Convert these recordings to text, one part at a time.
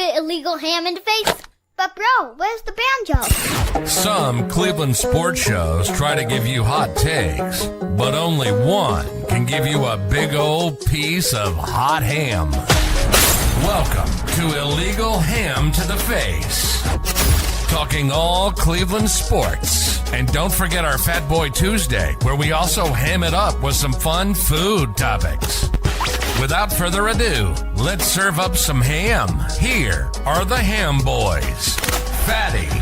to Illegal Ham in the Face. But bro, where's the banjo? Some Cleveland sports shows try to give you hot takes, but only one can give you a big old piece of hot ham. Welcome to Illegal Ham to the Face. Talking all Cleveland sports. And don't forget our Fat Boy Tuesday, where we also ham it up with some fun food topics. Without further ado, let's serve up some ham. Here are the Ham Boys, Fatty, and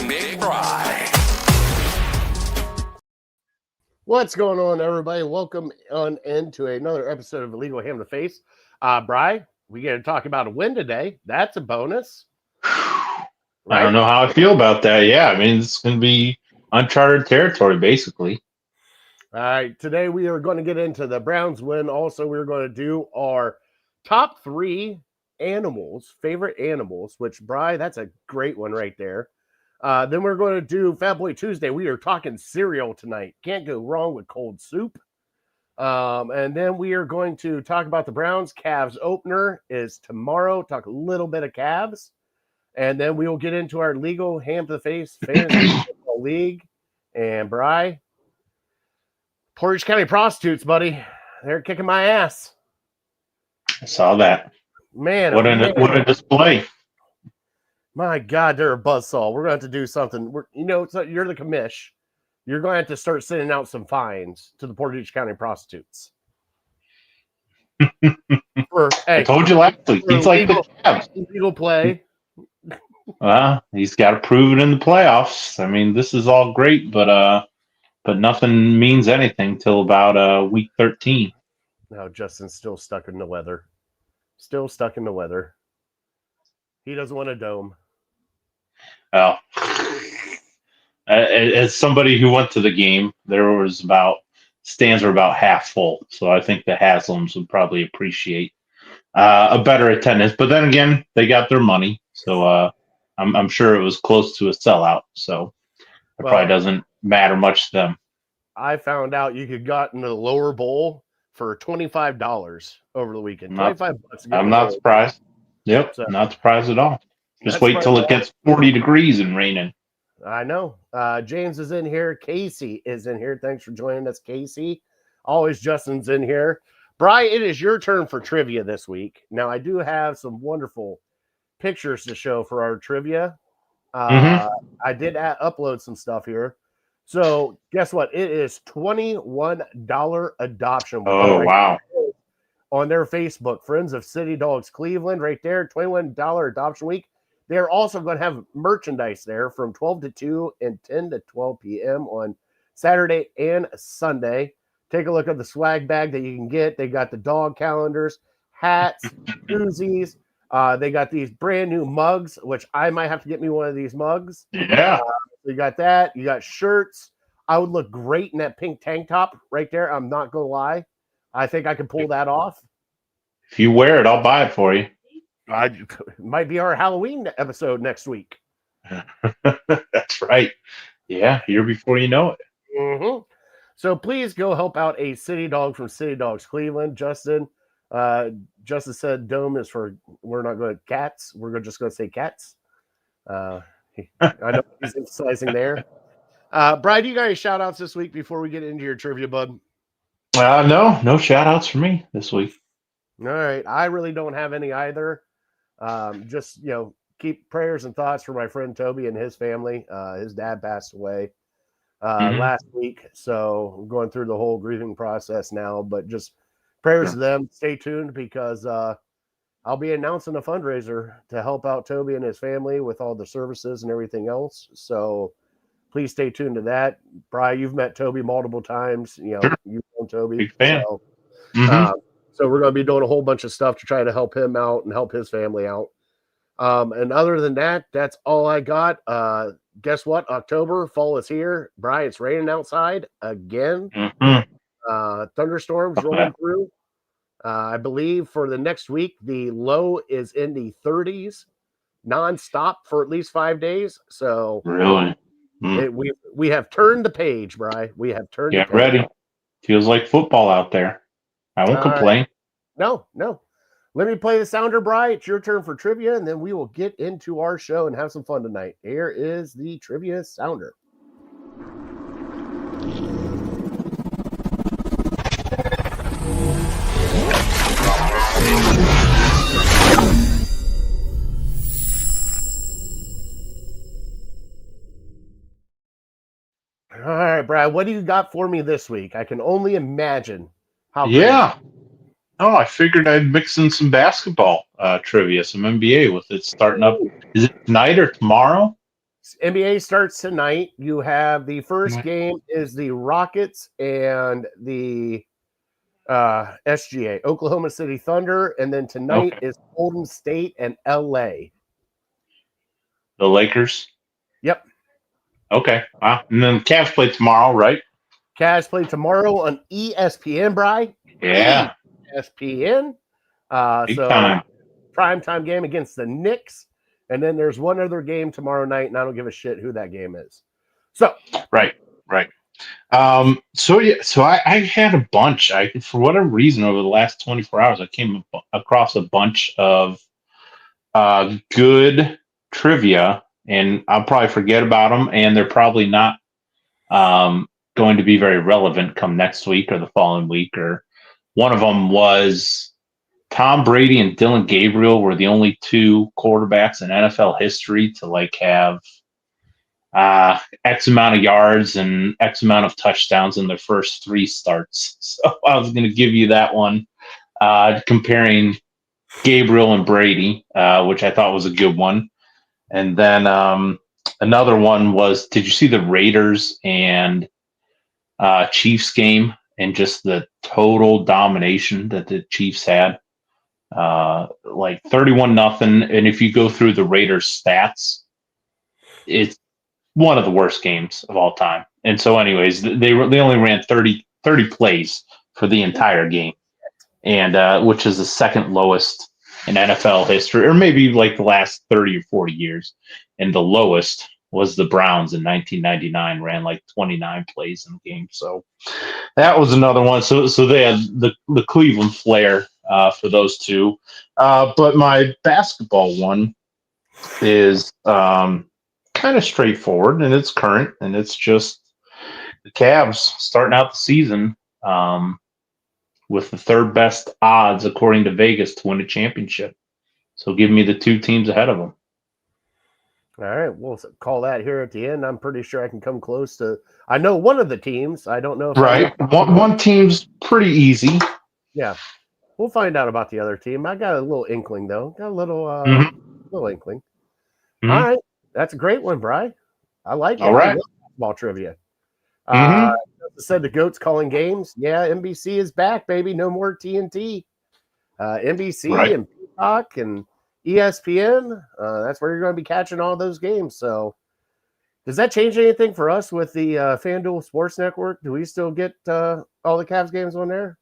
Big Bry. What's going on, everybody? Welcome on into another episode of Illegal Ham to the Face. Bry, we got to talk about a win today. That's a bonus. Right? I don't know how I feel about that. Yeah, I mean, it's going to be uncharted territory, basically. All right, today we are going to get into the Browns win. Also, we're going to do our top 3 animals, favorite animals, which, Bry, that's a great one right there. Then we're going to do Fat Boy Tuesday. We are talking cereal tonight. Can't go wrong with cold soup. And then we are going to talk about the Browns. Cavs opener is tomorrow. Talk a little bit of Cavs. And then we will get into our legal Ham to the Face fantasy football league. And Bry, Portage County prostitutes, buddy. They're kicking my ass. I saw that. Man, what a display. My God, they're a buzzsaw. We're going to have to do something. You're the commish. You're going to have to start sending out some fines to the Portage County prostitutes. I told you last week. He's like the Cavs. Legal play. Well, he's got to prove it in the playoffs. I mean, this is all great, but nothing means anything till about week 13. No, Justin's still stuck in the weather. Still stuck in the weather. He doesn't want a dome. Well, as somebody who went to the game, stands were about half full. So I think the Haslams would probably appreciate a better attendance. But then again, they got their money. So I'm sure it was close to a sellout. So it probably doesn't matter much to them. I found out you could got into the lower bowl for $25 over the weekend. $25. I'm not surprised. Yep, so, not surprised at all. Just wait till it gets 40 degrees and raining. I know. James is in here. Casey is in here. Thanks for joining us, Casey. Always Justin's in here. Bri, it is your turn for trivia this week. Now, I do have some wonderful pictures to show for our trivia. I did upload some stuff here. So, guess what? It is $21 adoption. Oh, wow. On their Facebook, Friends of City Dogs Cleveland, right there, $21 adoption week. They're also going to have merchandise there from 12 to 2 and 10 to 12 p.m. on Saturday and Sunday. Take a look at the swag bag that you can get. They got the dog calendars, hats, koozies. They got these brand new mugs, which I might have to get me one of these mugs. Yeah. You got that. You got shirts. I would look great in that pink tank top right there. I'm not going to lie. I think I can pull that off. If you wear it, I'll buy it for you. It might be our Halloween episode next week. That's right. Yeah, here before you know it. Mm-hmm. So please go help out a city dog from City Dogs Cleveland. Justin said dome is for, we're not going to cats. We're just going to say cats. I know he's emphasizing there. Brad, you got any shout outs this week before we get into your trivia, bud? No shout outs for me this week. All right. I really don't have any either. Just, keep prayers and thoughts for my friend Toby and his family. His dad passed away last week. So I'm going through the whole grieving process now, but just prayers to them. Stay tuned because I'll be announcing a fundraiser to help out Toby and his family with all the services and everything else. So please stay tuned to that. Brian, you've met Toby multiple times. You've known Toby. Big fan. So we're going to be doing a whole bunch of stuff to try to help him out and help his family out. And other than that, that's all I got. Guess what? October, fall is here. Brian, it's raining outside again. Thunderstorms rolling through. I believe for the next week, the low is in the 30s nonstop for at least 5 days. So really, we have turned the page, Bri. We have turned. Get ready. Feels like football out there. I won't complain. No. Let me play the sounder, Bri. It's your turn for trivia, and then we will get into our show and have some fun tonight. Here is the trivia sounder. All right, Brad, what do you got for me this week? I can only imagine how great. Yeah. Oh, I figured I'd mix in some basketball trivia, some NBA with it starting up. Is it tonight or tomorrow? NBA starts tonight. You have the first Right. game is the Rockets and the SGA, Oklahoma City Thunder, and then tonight is Golden State and LA. The Lakers? Yep. Okay. Wow. And then Cavs play tomorrow, right? Cavs play tomorrow on ESPN, Bri. Yeah. ESPN. Big So time. primetime game against the Knicks. And then there's one other game tomorrow night, and I don't give a shit who that game is. So Right. So I had a bunch. For whatever reason over the last 24 hours, I came across a bunch of good trivia, and I'll probably forget about them, and they're probably not going to be very relevant come next week or the following week. Or one of them was Tom Brady and Dylan Gabriel were the only two quarterbacks in NFL history to have X amount of yards and X amount of touchdowns in their first 3 starts. So I was going to give you that one, comparing Gabriel and Brady, which I thought was a good one. And then another one was, did you see the Raiders and Chiefs game and just the total domination that the Chiefs had? 31-0. And if you go through the Raiders stats, it's one of the worst games of all time. And so anyways, they only ran 30 plays for the entire game, and which is the second lowest in NFL history, or maybe the last 30 or 40 years. And the lowest was the Browns in 1999, ran 29 plays in the game. So that was another one. So they had the Cleveland flair for those two. But my basketball one is kind of straightforward, and it's current, and it's just the Cavs starting out the season with the third best odds, according to Vegas, to win a championship. So give me the 2 teams ahead of them. all right, we'll call that here at the end. I'm pretty sure I can come close to. I know one of the teams. I don't know if Right. One team's pretty easy. Yeah, we'll find out about the other team. I got a little inkling though. Got a little little inkling. Mhm. All right, that's a great one, Bri. I like it. All right. I love basketball trivia. Mhm. Said the GOAT's calling games. Yeah, NBC is back, baby. No more TNT. NBC Right. and Peacock and ESPN. That's where you're going to be catching all those games. So, does that change anything for us with the FanDuel Sports Network? Do we still get all the Cavs games on there?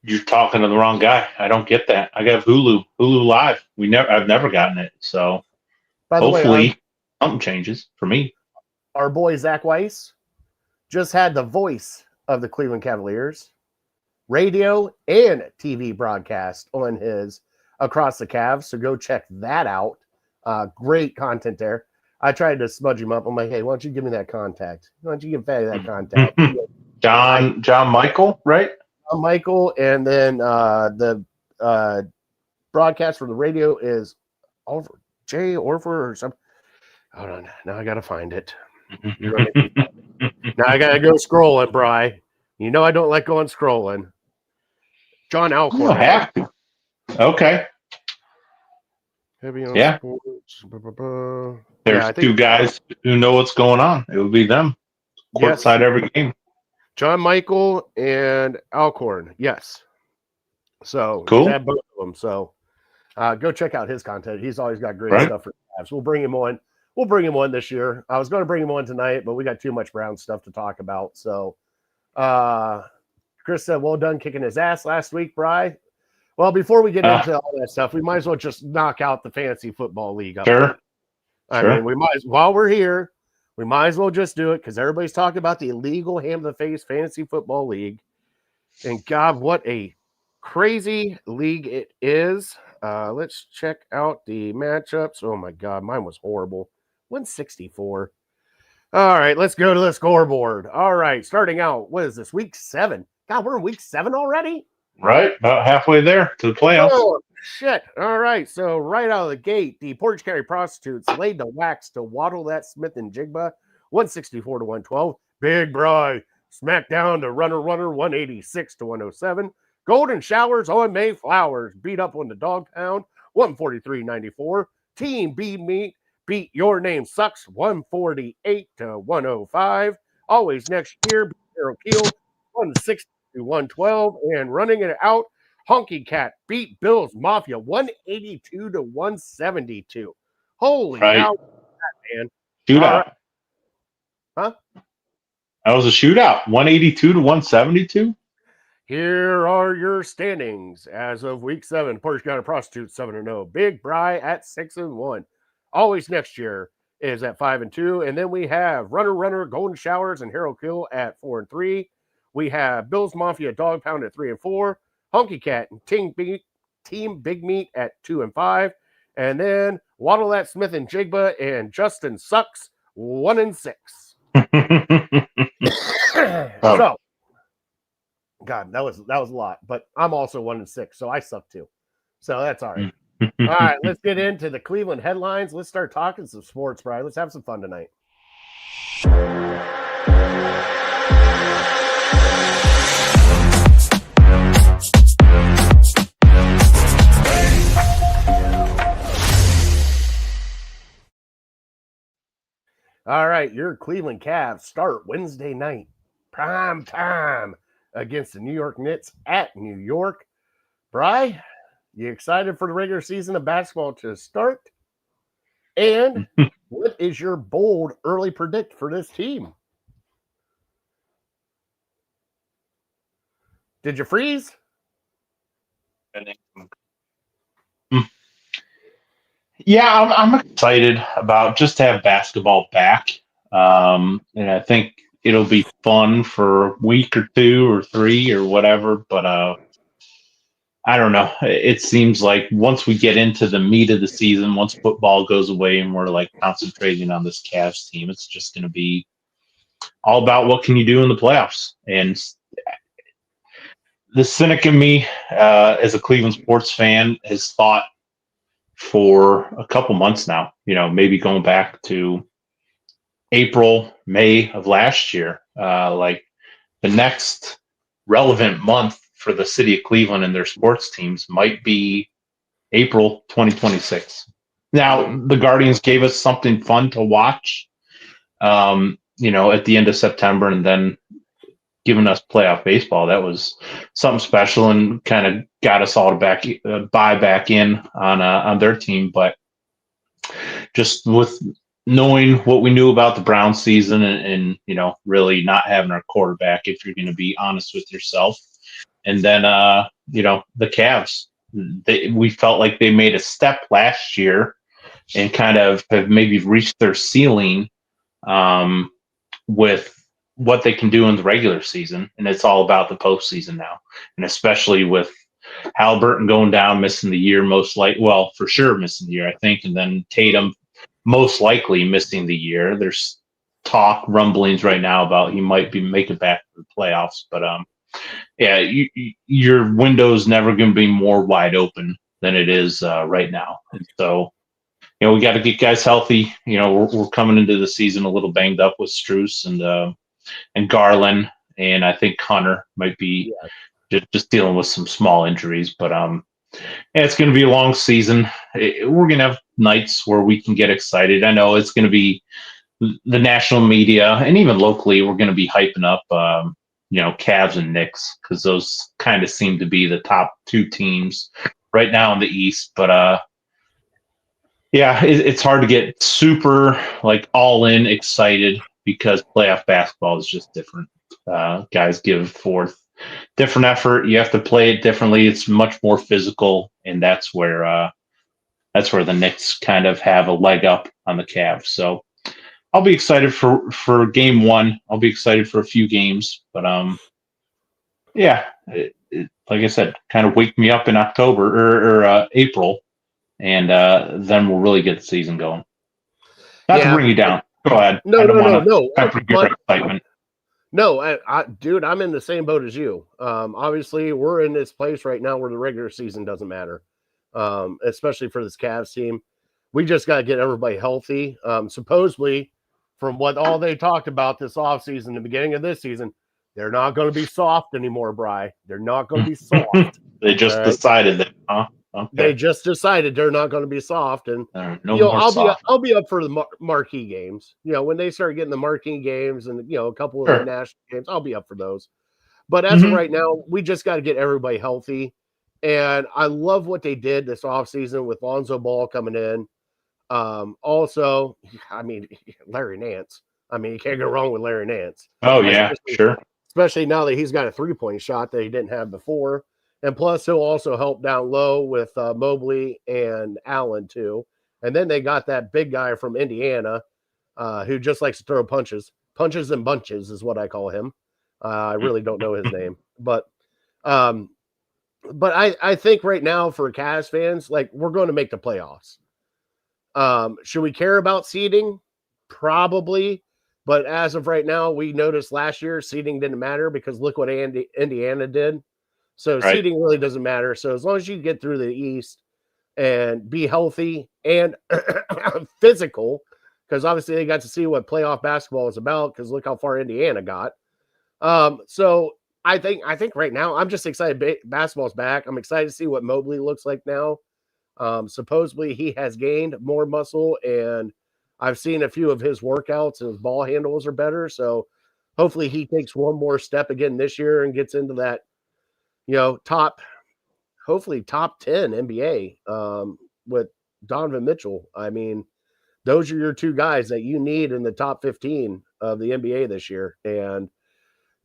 You're talking to the wrong guy. I don't get that. I got Hulu Live. I've never gotten it. So By the hopefully way, something changes for me. our boy Zach Weiss just had the voice of the Cleveland Cavaliers radio and TV broadcast on his Across the Cavs. So go check that out. Great content there. I tried to smudge him up. I'm like, hey, why don't you give me that contact? Why don't you give Fatty that contact? John Michael, right? Michael, and then the broadcast for the radio is Jay Orfer or something. Hold on. Now I got to find it. Now I got to go scrolling, Bri. You know I don't like going scrolling. John You Alcorn. don't have to. Okay. Heavy on Yeah. sports. There's I think- 2 guys who know what's going on. It would be them. Yes. Courtside every game. John Michael and Alcorn. Yes. So Cool. he's had both of them. So go check out his content. He's always got great Right. stuff for Cavs. We'll bring him on. We'll bring him on this year. I was going to bring him on tonight, but we got too much Brown stuff to talk about. So Chris said, well done kicking his ass last week, Bri. Well, before we get into all that stuff, we might as well just knock out the fantasy football league. Up Sure. there. I Sure. mean, while we're here, we might as well just do it because everybody's talking about the illegal hand to the face fantasy football league. And God, what a crazy league it is. Let's check out the matchups. Oh my God, mine was horrible. 164. All right, let's go to the scoreboard. All right, starting out, what is this, week 7? God, we're in week 7 already? Right, about halfway there to the playoffs. Oh, shit. All right, so right out of the gate, the Portage County Prostitutes laid the wax to Waddle That Smith and Jigba, 164 to 112. Big Bry smacked down to Runner, 186 to 107. Golden Showers on Mayflowers beat up on the Dog Pound, 143-94. Team B Meat beat Your Name Sucks, 148 to 105. Always Next Year beat Arrow Keel, 160 to 112. And running it out, Honky Cat beat Bills Mafia, 182 to 172. Holy cow, man. Shootout. Right. Huh? That was a shootout. 182 to 172. Here are your standings as of week 7. Portage County Prostitutes 7-0. Big Bry at 6-1. Always Next Year is at 5-2. And then we have Runner, Golden Showers, and Hero Kill at 4-3. We have Bills Mafia Dog Pound at 3-4. Honky Cat and Team Big Meat at 2-5. And then Waddle That Smith and Jigba and Justin Sucks 1-6. So, God, that was a lot, but I'm also 1-6, so I suck too. So that's all right. All right, let's get into the Cleveland headlines. Let's start talking some sports, Brian. Let's have some fun tonight. All right, your Cleveland Cavs start Wednesday night, prime time, against the New York Knicks at New York. Bri, you excited for the regular season of basketball to start? And what is your bold early predict for this team? Did you freeze? Yeah, I'm excited about just to have basketball back. And I think it'll be fun for a week or 2 or 3 or whatever. But I don't know. It seems like once we get into the meat of the season, once football goes away and we're like concentrating on this Cavs team, it's just going to be all about what can you do in the playoffs. And the cynic in me, as a Cleveland sports fan, has thought for a couple months now, maybe going back to April, May of last year, like the next relevant month for the city of Cleveland and their sports teams might be April 2026. Now, the Guardians gave us something fun to watch, at the end of September, and then giving us playoff baseball. That was something special and kind of got us all to buy back in on their team. But just with knowing what we knew about the Browns season and really not having our quarterback, if you're going to be honest with yourself. And then, the Cavs, we felt like they made a step last year and kind of have maybe reached their ceiling with what they can do in the regular season. And it's all about the postseason now. And especially with Halliburton going down, missing the year, for sure missing the year, I think. And then Tatum most likely missing the year. There's rumblings right now about he might be making back to the playoffs. But your window's never going to be more wide open than it is right now. And so, we got to get guys healthy. We're coming into the season a little banged up with Strus and Garland, and I think Hunter might be just dealing with some small injuries. But it's going to be a long season. We're going to have nights where we can get excited. I know it's going to be the national media, and even locally, we're going to be hyping up, Cavs and Knicks, because those kind of seem to be the top 2 teams right now in the East. But it's hard to get super all in excited because playoff basketball is just different. Guys give forth different effort. You have to play it differently. It's much more physical, and that's where the Knicks kind of have a leg up on the Cavs. So I'll be excited for game 1. I'll be excited for a few games, but like I said, kind of wake me up in October or April, and then we'll really get the season going. Not to bring you down. Go ahead. No, I don't no, want no, to temper your excitement. No, dude, I'm in the same boat as you. Obviously, we're in this place right now where the regular season doesn't matter, especially for this Cavs team. We just got to get everybody healthy. Supposedly, from what all they talked about this offseason, the beginning of this season, they're not going to be soft anymore, Bri. They're not going to be soft. They just decided that, huh? Okay. They just decided they're not going to be soft, and no more soft. I'll be up for the marquee games. When they start getting the marquee games and a couple of the national games, I'll be up for those. But as of right now, we just got to get everybody healthy. And I love what they did this offseason with Lonzo Ball coming in. Also, I mean, Larry Nance. I mean, you can't go wrong with Larry Nance. Oh yeah, sure. Especially now that he's got a 3-point shot that he didn't have before. And plus, he'll also help down low with Mobley and Allen, too. And then they got that big guy from Indiana who just likes to throw punches. Punches and bunches is what I call him. I really don't know his name. But I think right now for Cavs fans, like, we're going to make the playoffs. Should we care about seeding? Probably. But as of right now, we noticed last year seeding didn't matter because look what Indiana did. So seeding really doesn't matter. So as long as you get through the East and be healthy and physical, because obviously they got to see what playoff basketball is about because look how far Indiana got. So I think right now I'm just excited basketball's back. I'm excited to see what Mobley looks like now. Supposedly he has gained more muscle, and I've seen a few of his workouts and his ball handles are better. So hopefully he takes one more step again this year and gets into that, hopefully top 10 NBA with Donovan Mitchell. I mean, those are your two guys that you need in the top 15 of the NBA this year. And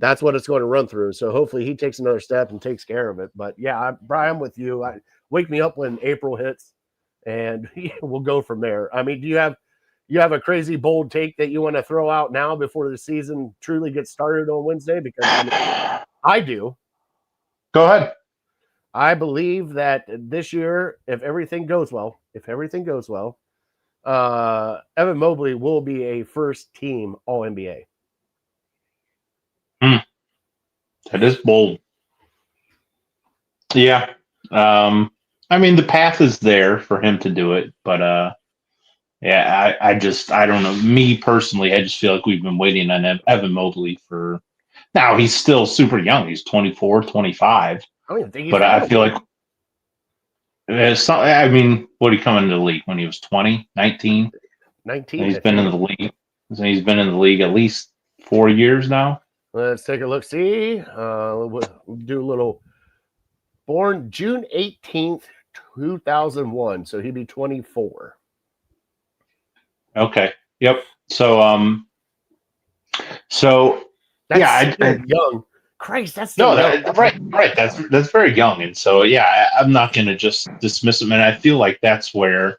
that's what it's going to run through. So hopefully he takes another step and takes care of it. But yeah, Brian, I'm with you. Wake me up when April hits and we'll go from there. I mean, do you have a crazy bold take that you want to throw out now before the season truly gets started on Wednesday? Because I do. Go ahead. I believe that this year, if everything goes well, Evan Mobley will be a first team All-NBA. That is bold. Yeah. I mean, the path is there for him to do it, but yeah, I don't know. Me personally, I just feel like we've been waiting on Evan Mobley for. Now he's still super young. He's 24, 25. I feel like I mean, what did he come into the league when he was 20, 19? 19. And he's been in the league. So he's been in the league at least 4 years now. Let's take a look. See, we'll do a little. Born June 18th, 2001. So he'd be 24. Okay. Yep. So That's I young. Christ, that's young. Right. That's very young, and so yeah, I'm not going to just dismiss him. And I feel like that's where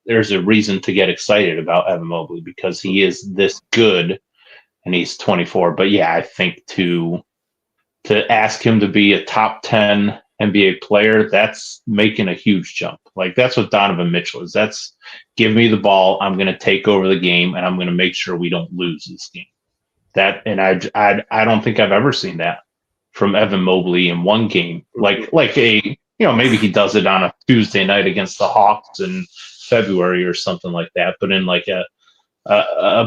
there's a reason to get excited about Evan Mobley because he is this good, and he's 24. But yeah, I think to ask him to be a top 10 NBA player, that's making a huge jump. Like that's what Donovan Mitchell is. That's give me the ball. I'm going to take over the game, and I'm going to make sure we don't lose this game. That and I don't think I've ever seen that from Evan Mobley in one game. Like a maybe he does it on a Tuesday night against the Hawks in February or something like that. But in like a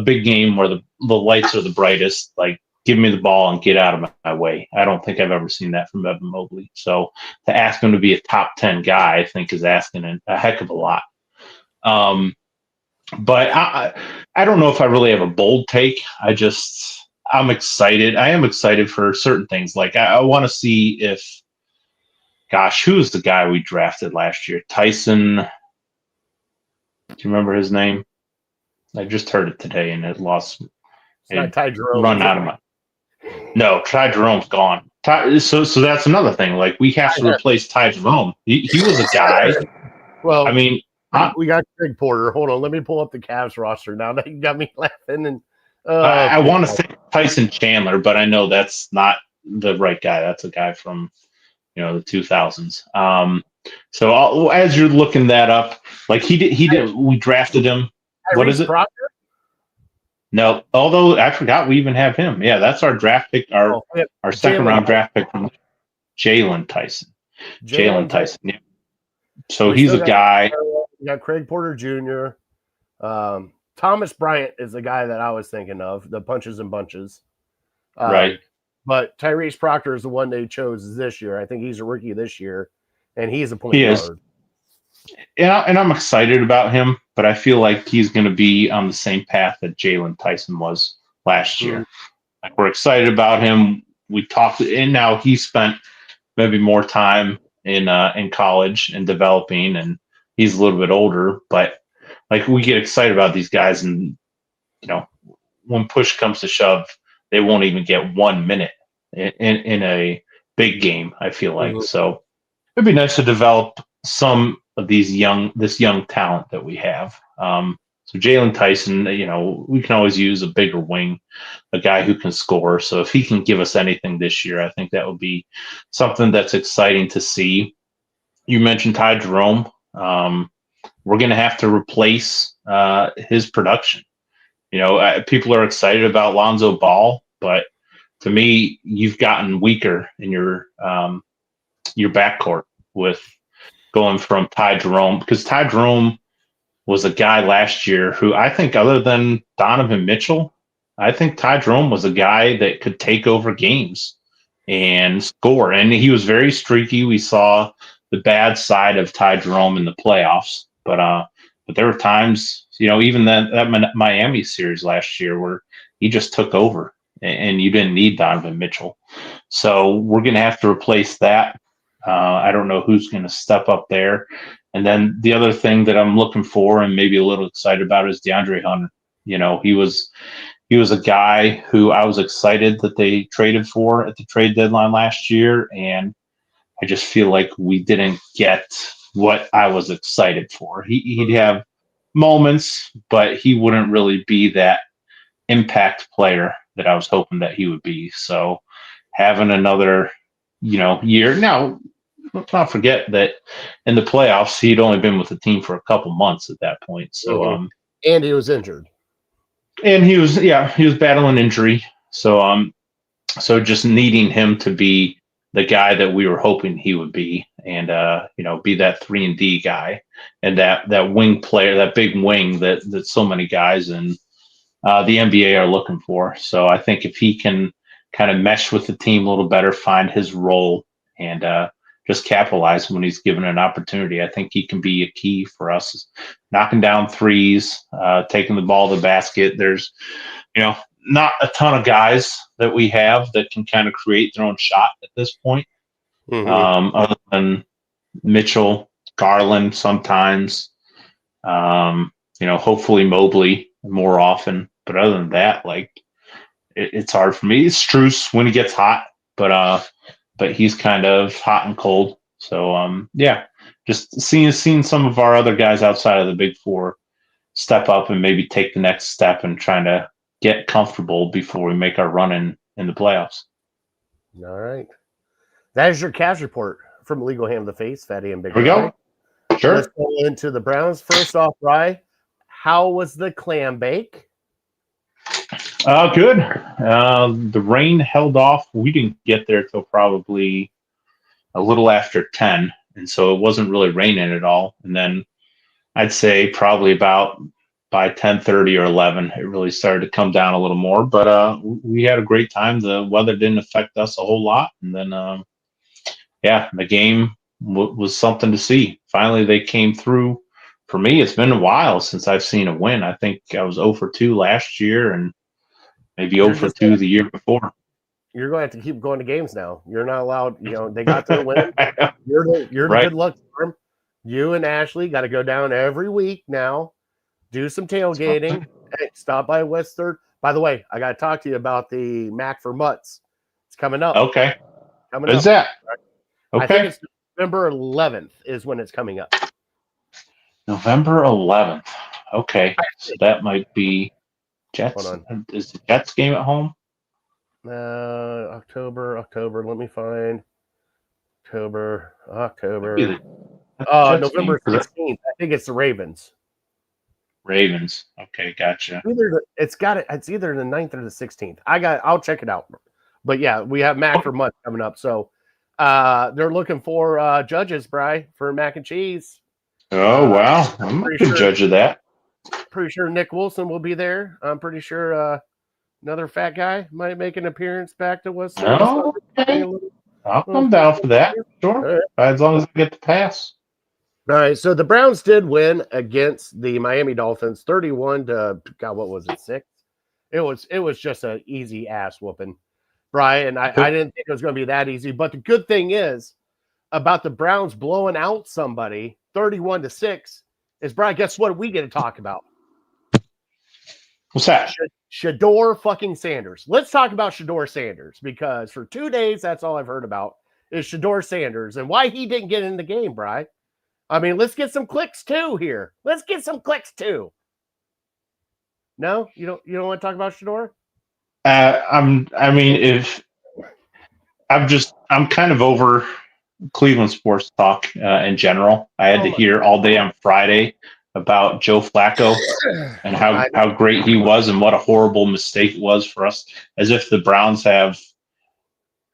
big game where the lights are the brightest, like give me the ball and get out of my way. I don't think I've ever seen that from Evan Mobley. So to ask him to be a top 10 guy, I think is asking a heck of a lot. But I don't know if I really have a bold take. I'm excited. I am excited for certain things. Like I want to see if, who's the guy we drafted last year? Tyson. Do you remember his name? I just heard it today and it lost. It's not Ty Jerome. Run out of my. No, Ty Jerome's gone. So that's another thing. Like we have to replace Ty Jerome. He was a guy. Well, I mean. We got Greg Porter. Hold on, let me pull up the Cavs roster now. That you got me laughing. And I want to say Tyson Chandler, but I know that's not the right guy. That's a guy from the 2000s. So as you're looking that up, like he did. We drafted him. What is Tyrese it? Proctor? No, although I forgot we even have him. Yeah, that's our draft pick. Our Oh, yeah. second Jalen round draft pick from Jalen Tyson. Jalen Tyson. Yeah. So We he's still a guy. We got Craig Porter Jr. Thomas Bryant is the guy that I was thinking of, the punches and bunches. Right. But Tyrese Proctor is the one they chose this year. I think he's a rookie this year, and he's a point He is. guard. And I'm excited about him, but I feel like he's going to be on the same path that Jalen Tyson was last year. Like, we're excited about him. We talked, and now he spent maybe more time in college and developing, and he's a little bit older. But like, we get excited about these guys, and when push comes to shove, they won't even get 1 minute in a big game. I feel like so it'd be nice to develop some of this young talent that we have. So Jalen Tyson, we can always use a bigger wing, a guy who can score. So if he can give us anything this year, I think that would be something that's exciting to see. You mentioned Ty Jerome. We're going to have to replace his production. People are excited about Lonzo Ball, but to me, you've gotten weaker in your backcourt with going from Ty Jerome, because Ty Jerome was a guy last year who I think, other than Donovan Mitchell, I think Ty Jerome was a guy that could take over games and score. And he was very streaky. We saw the bad side of Ty Jerome in the playoffs, but there were times, even that Miami series last year where he just took over and you didn't need Donovan Mitchell. So we're going to have to replace that. I don't know who's going to step up there. And then the other thing that I'm looking for and maybe a little excited about is DeAndre Hunter. He was a guy who I was excited that they traded for at the trade deadline last year, and I just feel like we didn't get what I was excited for. He'd have moments, but he wouldn't really be that impact player that I was hoping that he would be. So having another year now. Let's not forget that in the playoffs, he'd only been with the team for a couple months at that point. So, and he was injured. And he was battling injury. So, so just needing him to be the guy that we were hoping he would be, and be that 3-and-D guy, and that wing player, that big wing that so many guys in the NBA are looking for. So, I think if he can kind of mesh with the team a little better, find his role, and just capitalize when he's given an opportunity, I think he can be a key for us. Knocking down threes, taking the ball to the basket. There's, not a ton of guys that we have that can kind of create their own shot at this point. Other than Mitchell, Garland sometimes, hopefully Mobley more often. But other than that, like, it's hard for me. It's Strus when he gets hot, but he's kind of hot and cold. So, just seeing some of our other guys outside of the Big Four step up and maybe take the next step and trying to get comfortable before we make our run in the playoffs. All right. That is your Cavs report from Legal Hand of the Face, Fatty and Big. Here we go. Sure. Let's go into the Browns. First off, Bri, how was the clam bake? Good. The rain held off. We didn't get there till probably a little after 10, and so it wasn't really raining at all. And then I'd say probably about by 10:30 or 11, it really started to come down a little more. But we had a great time. The weather didn't affect us a whole lot, and then the game was something to see. Finally, they came through. For me, it's been a while since I've seen a win. I think I was 0 for 2 last year, and maybe 0 for 2 the year before. You're going to have to keep going to games now. You're not allowed. They got their win. You're the Right. good luck charm. You and Ashley got to go down every week now. Do some tailgating. Hey, stop by West Third. By the way, I got to talk to you about the Mac for Mutts. It's coming up. Okay. Coming What up. is that? I think Okay. it's November 11th is when it's coming up. November 11th. Okay. So that might be Jets. Hold Is the Jets game at home? October. Let me find October. Maybe the Jets game November for the 16th. I think it's the Ravens. Ravens. Okay, gotcha. It's either the 9th or the 16th. I'll check it out. But yeah, we have Mac for month coming up. So they're looking for judges, Bry, for mac and cheese. Oh wow, I'm a good judge of that. Pretty sure Nick Wilson will be there. I'm pretty sure another fat guy might make an appearance back to us. Oh, okay. I'll come down for that. Sure. As long as I get the pass. All right. So the Browns did win against the Miami Dolphins 31 to God, what was it, 6? It was just an easy ass whooping. Brian, I didn't think it was going to be that easy. But the good thing is about the Browns blowing out somebody 31 to 6 is, Brian, guess what we get to talk about? What's that? Shedeur fucking Sanders. Let's talk about Shedeur Sanders, because for 2 days, that's all I've heard about is Shedeur Sanders and why he didn't get in the game, Bri. I mean, let's get some clicks too here. Let's get some clicks too. No, you don't want to talk about Shedeur? I'm kind of over Cleveland sports talk in general. I had to hear all day on Friday about Joe Flacco and how great he was and what a horrible mistake it was for us, as if the Browns have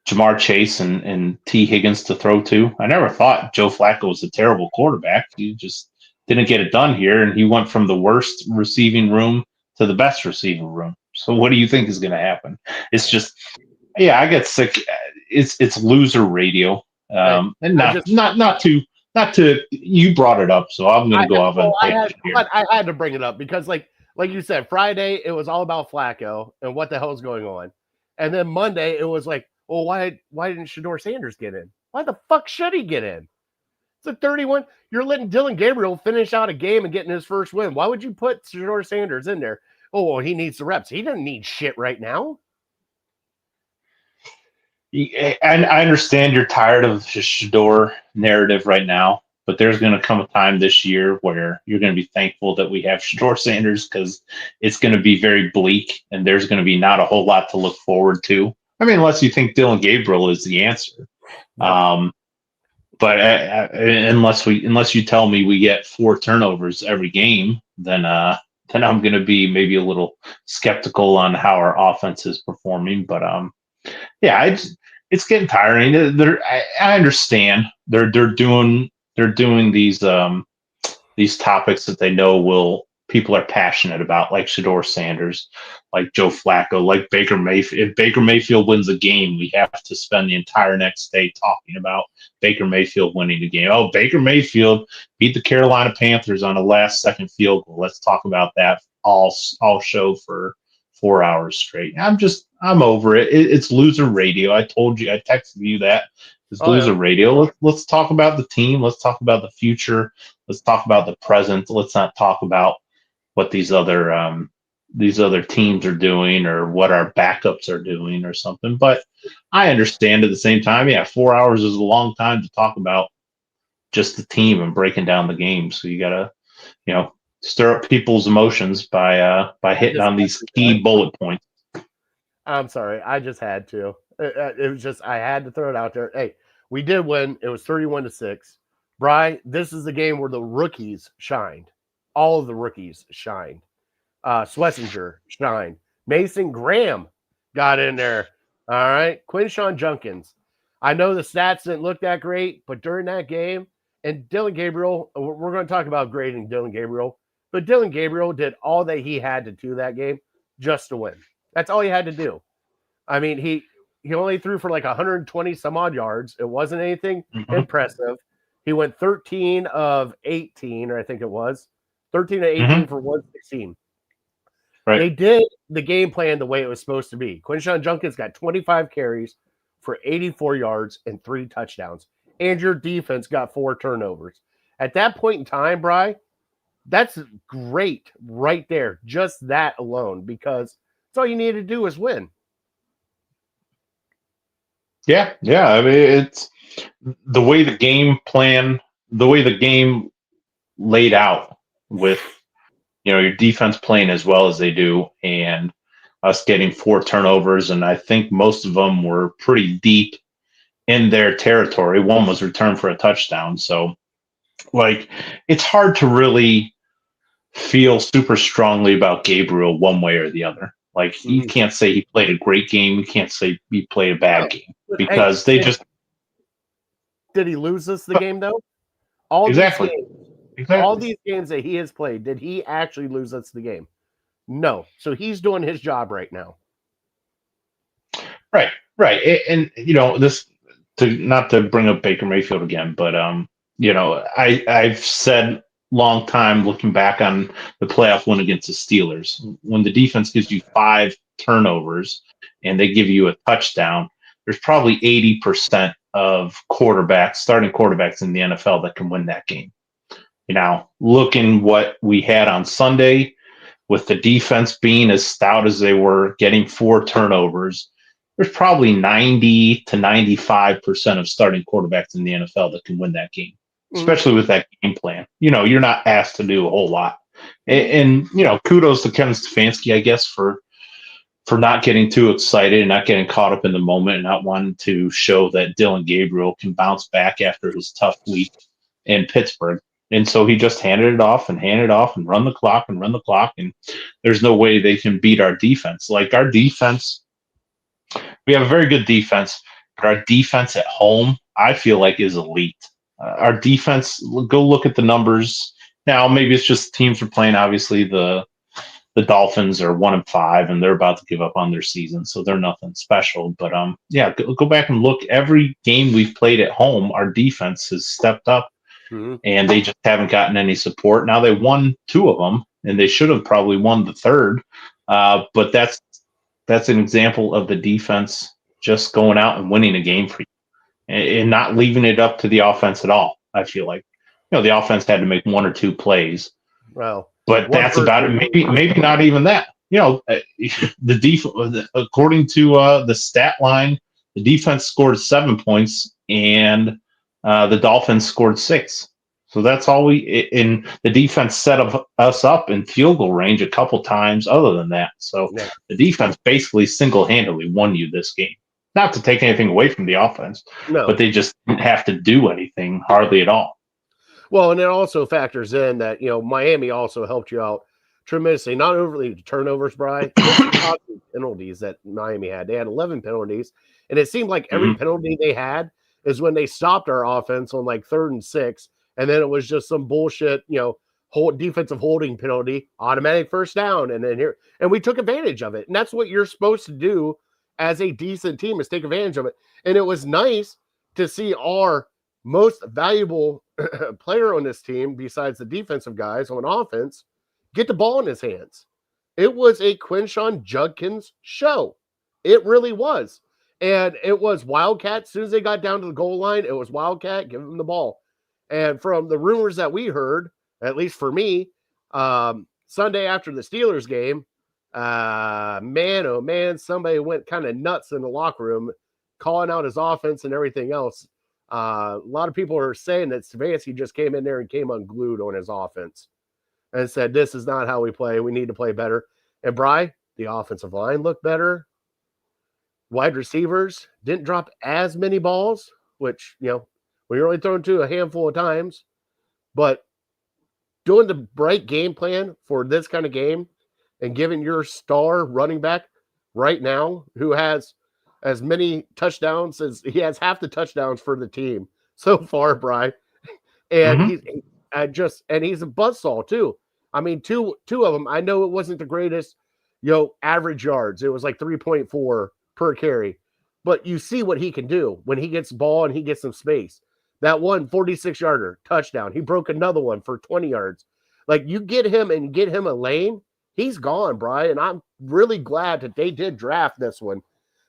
Jamar Chase and T. Higgins to throw to. I never thought Joe Flacco was a terrible quarterback. He just didn't get it done here, and he went from the worst receiving room to the best receiving room. So what do you think is going to happen? It's just, yeah, I get sick. It's loser radio, and not to you brought it up, so I'm going to go off and I had to bring it up because, like you said, Friday it was all about Flacco and what the hell's going on, and then Monday it was like, well, why didn't Shedeur Sanders get in? Why the fuck should he get in? It's a 31. You're letting Dillon Gabriel finish out a game and getting his first win. Why would you put Shedeur Sanders in there? Oh, well, he needs the reps. He doesn't need shit right now. And I understand you're tired of the Shedeur narrative right now, but there's going to come a time this year where you're going to be thankful that we have Shedeur Sanders, because it's going to be very bleak and there's going to be not a whole lot to look forward to. I mean, unless you think Dillon Gabriel is the answer. But unless you tell me we get 4 turnovers every game, then I'm going to be maybe a little skeptical on how our offense is performing. But yeah, it's getting tiring. I understand they're doing these topics that they know people are passionate about, like Shedeur Sanders, like Joe Flacco, like Baker Mayfield. If Baker Mayfield wins a game, we have to spend the entire next day talking about Baker Mayfield winning the game. Oh, Baker Mayfield beat the Carolina Panthers on a last-second field goal. Let's talk about that all show for 4 hours straight. I'm over it. It's loser radio. I told you, I texted you that. It's loser radio. Let's talk about the team. Let's talk about the future. Let's talk about the present. Let's not talk about what these other teams are doing or what our backups are doing or something. But I understand at the same time, yeah, 4 hours is a long time to talk about just the team and breaking down the game. So you gotta, stir up people's emotions by hitting on these key bullet points. I'm sorry, I just had to. It was just I had to throw it out there. Hey, we did win. It was 31 to 6. Bri, this is the game where the rookies shined. All of the rookies shined. Schlesinger shined. Mason Graham got in there. All right. Quinshon Judkins. I know the stats didn't look that great, but during that game, and Dillon Gabriel, we're going to talk about grading Dillon Gabriel, but Dillon Gabriel did all that he had to do that game just to win. That's all he had to do. I mean, he only threw for like 120 some odd yards. It wasn't anything impressive. He went 13 of 18, or I think it was 13 of 18 for 116. Right. They did the game plan the way it was supposed to be. Quinshon Judkins got 25 carries for 84 yards and 3 touchdowns. And your defense got 4 turnovers. At that point in time, Bri, that's great right there. Just that alone, because that's all you need to do is win. Yeah. I mean, it's the way the game laid out with, your defense playing as well as they do, and us getting 4 turnovers, and I think most of them were pretty deep in their territory. One was returned for a touchdown. So, like, it's hard to really feel super strongly about Gabriel one way or the other. Like, you can't say he played a great game. You can't say he played a bad game because did he lose us the game though? All these games that he has played, did he actually lose us the game? No. So he's doing his job right now. Right. And this, not to bring up Baker Mayfield again, but I've said long time looking back on the playoff win against the Steelers, when the defense gives you 5 turnovers and they give you a touchdown, there's probably 80% of starting quarterbacks in the NFL that can win that game. Looking what we had on Sunday with the defense being as stout as they were, getting 4 turnovers, there's probably 90 to 95% of starting quarterbacks in the NFL that can win that game, especially with that game plan. You're not asked to do a whole lot. And kudos to Kevin Stefanski, I guess, for not getting too excited and not getting caught up in the moment and not wanting to show that Dylan Gabriel can bounce back after his tough week in Pittsburgh. And so he just handed it off and run the clock. And there's no way they can beat our defense. Like, our defense, we have a very good defense, but our defense at home, I feel like, is elite. Our defense, go look at the numbers. Now, maybe it's just teams are playing. Obviously, the Dolphins are 1-5, and they're about to give up on their season, so they're nothing special. But go back and look. Every game we've played at home, our defense has stepped up, and they just haven't gotten any support. Now they won 2 of them, and they should have probably won the 3rd. But that's an example of the defense just going out and winning a game for you and not leaving it up to the offense at all. I feel like, the offense had to make 1 or 2 plays. Well, but that's about it. Maybe not even that. The according to the stat line, the defense scored 7 points and the Dolphins scored 6. So that's all the defense set us up in field goal range a couple times other than that. So the defense basically single-handedly won you this game. Not to take anything away from the offense, but they just didn't have to do anything hardly at all. Well, and it also factors in that, Miami also helped you out tremendously. Not only turnovers, Bri, penalties that Miami had. They had 11 penalties, and it seemed like every penalty they had is when they stopped our offense on like 3rd and 6, and then it was just some bullshit, defensive holding penalty, automatic first down, and we took advantage of it. And that's what you're supposed to do as a decent team, is take advantage of it. And it was nice to see our most valuable player on this team, besides the defensive guys on offense, get the ball in his hands. It was a Quinshon Judkins show. It really was. And it was Wildcat. As soon as they got down to the goal line, it was Wildcat, give him the ball. And from the rumors that we heard, at least for me, Sunday after the Steelers game, man, oh man, somebody went kind of nuts in the locker room, calling out his offense and everything else. A lot of people are saying that Stefanski just came in there and came unglued on his offense and said, this is not how we play. We need to play better. And Bri, the offensive line looked better. Wide receivers didn't drop as many balls, which, we were only thrown to a handful of times. But doing the right game plan for this kind of game and giving your star running back right now, who has as many touchdowns as he has, half the touchdowns for the team so far, Bri. And he's a buzzsaw too. I mean, two of them, I know it wasn't the greatest, average yards. It was like 3.4 per carry, but you see what he can do when he gets the ball and he gets some space. That one 46-yarder touchdown. He broke another one for 20 yards. Like, you get him and get him a lane, he's gone, Bri. And I'm really glad that they did draft this one.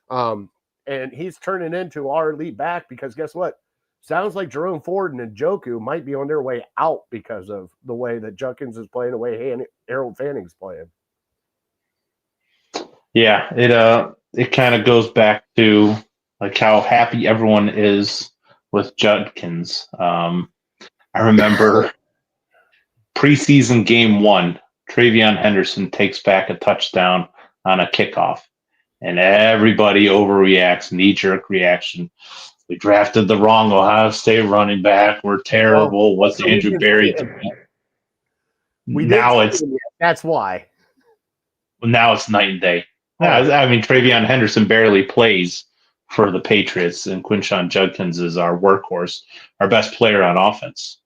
And he's turning into our elite back, because guess what? Sounds like Jerome Ford and Njoku might be on their way out because of the way that Judkins is playing, the way Harold Fanning's playing. Yeah, it kind of goes back to like how happy everyone is with Judkins. I remember preseason game 1, Travion Henderson takes back a touchdown on a kickoff, and everybody overreacts, knee-jerk reaction. We drafted the wrong Ohio State running back. We're terrible. What's so we Andrew didn't Berry see him. doing? We didn't Now see it's him yet. That's why. night and day. Yeah, I mean, Travion Henderson barely plays for the Patriots, and Quinshon Judkins is our workhorse, our best player on offense.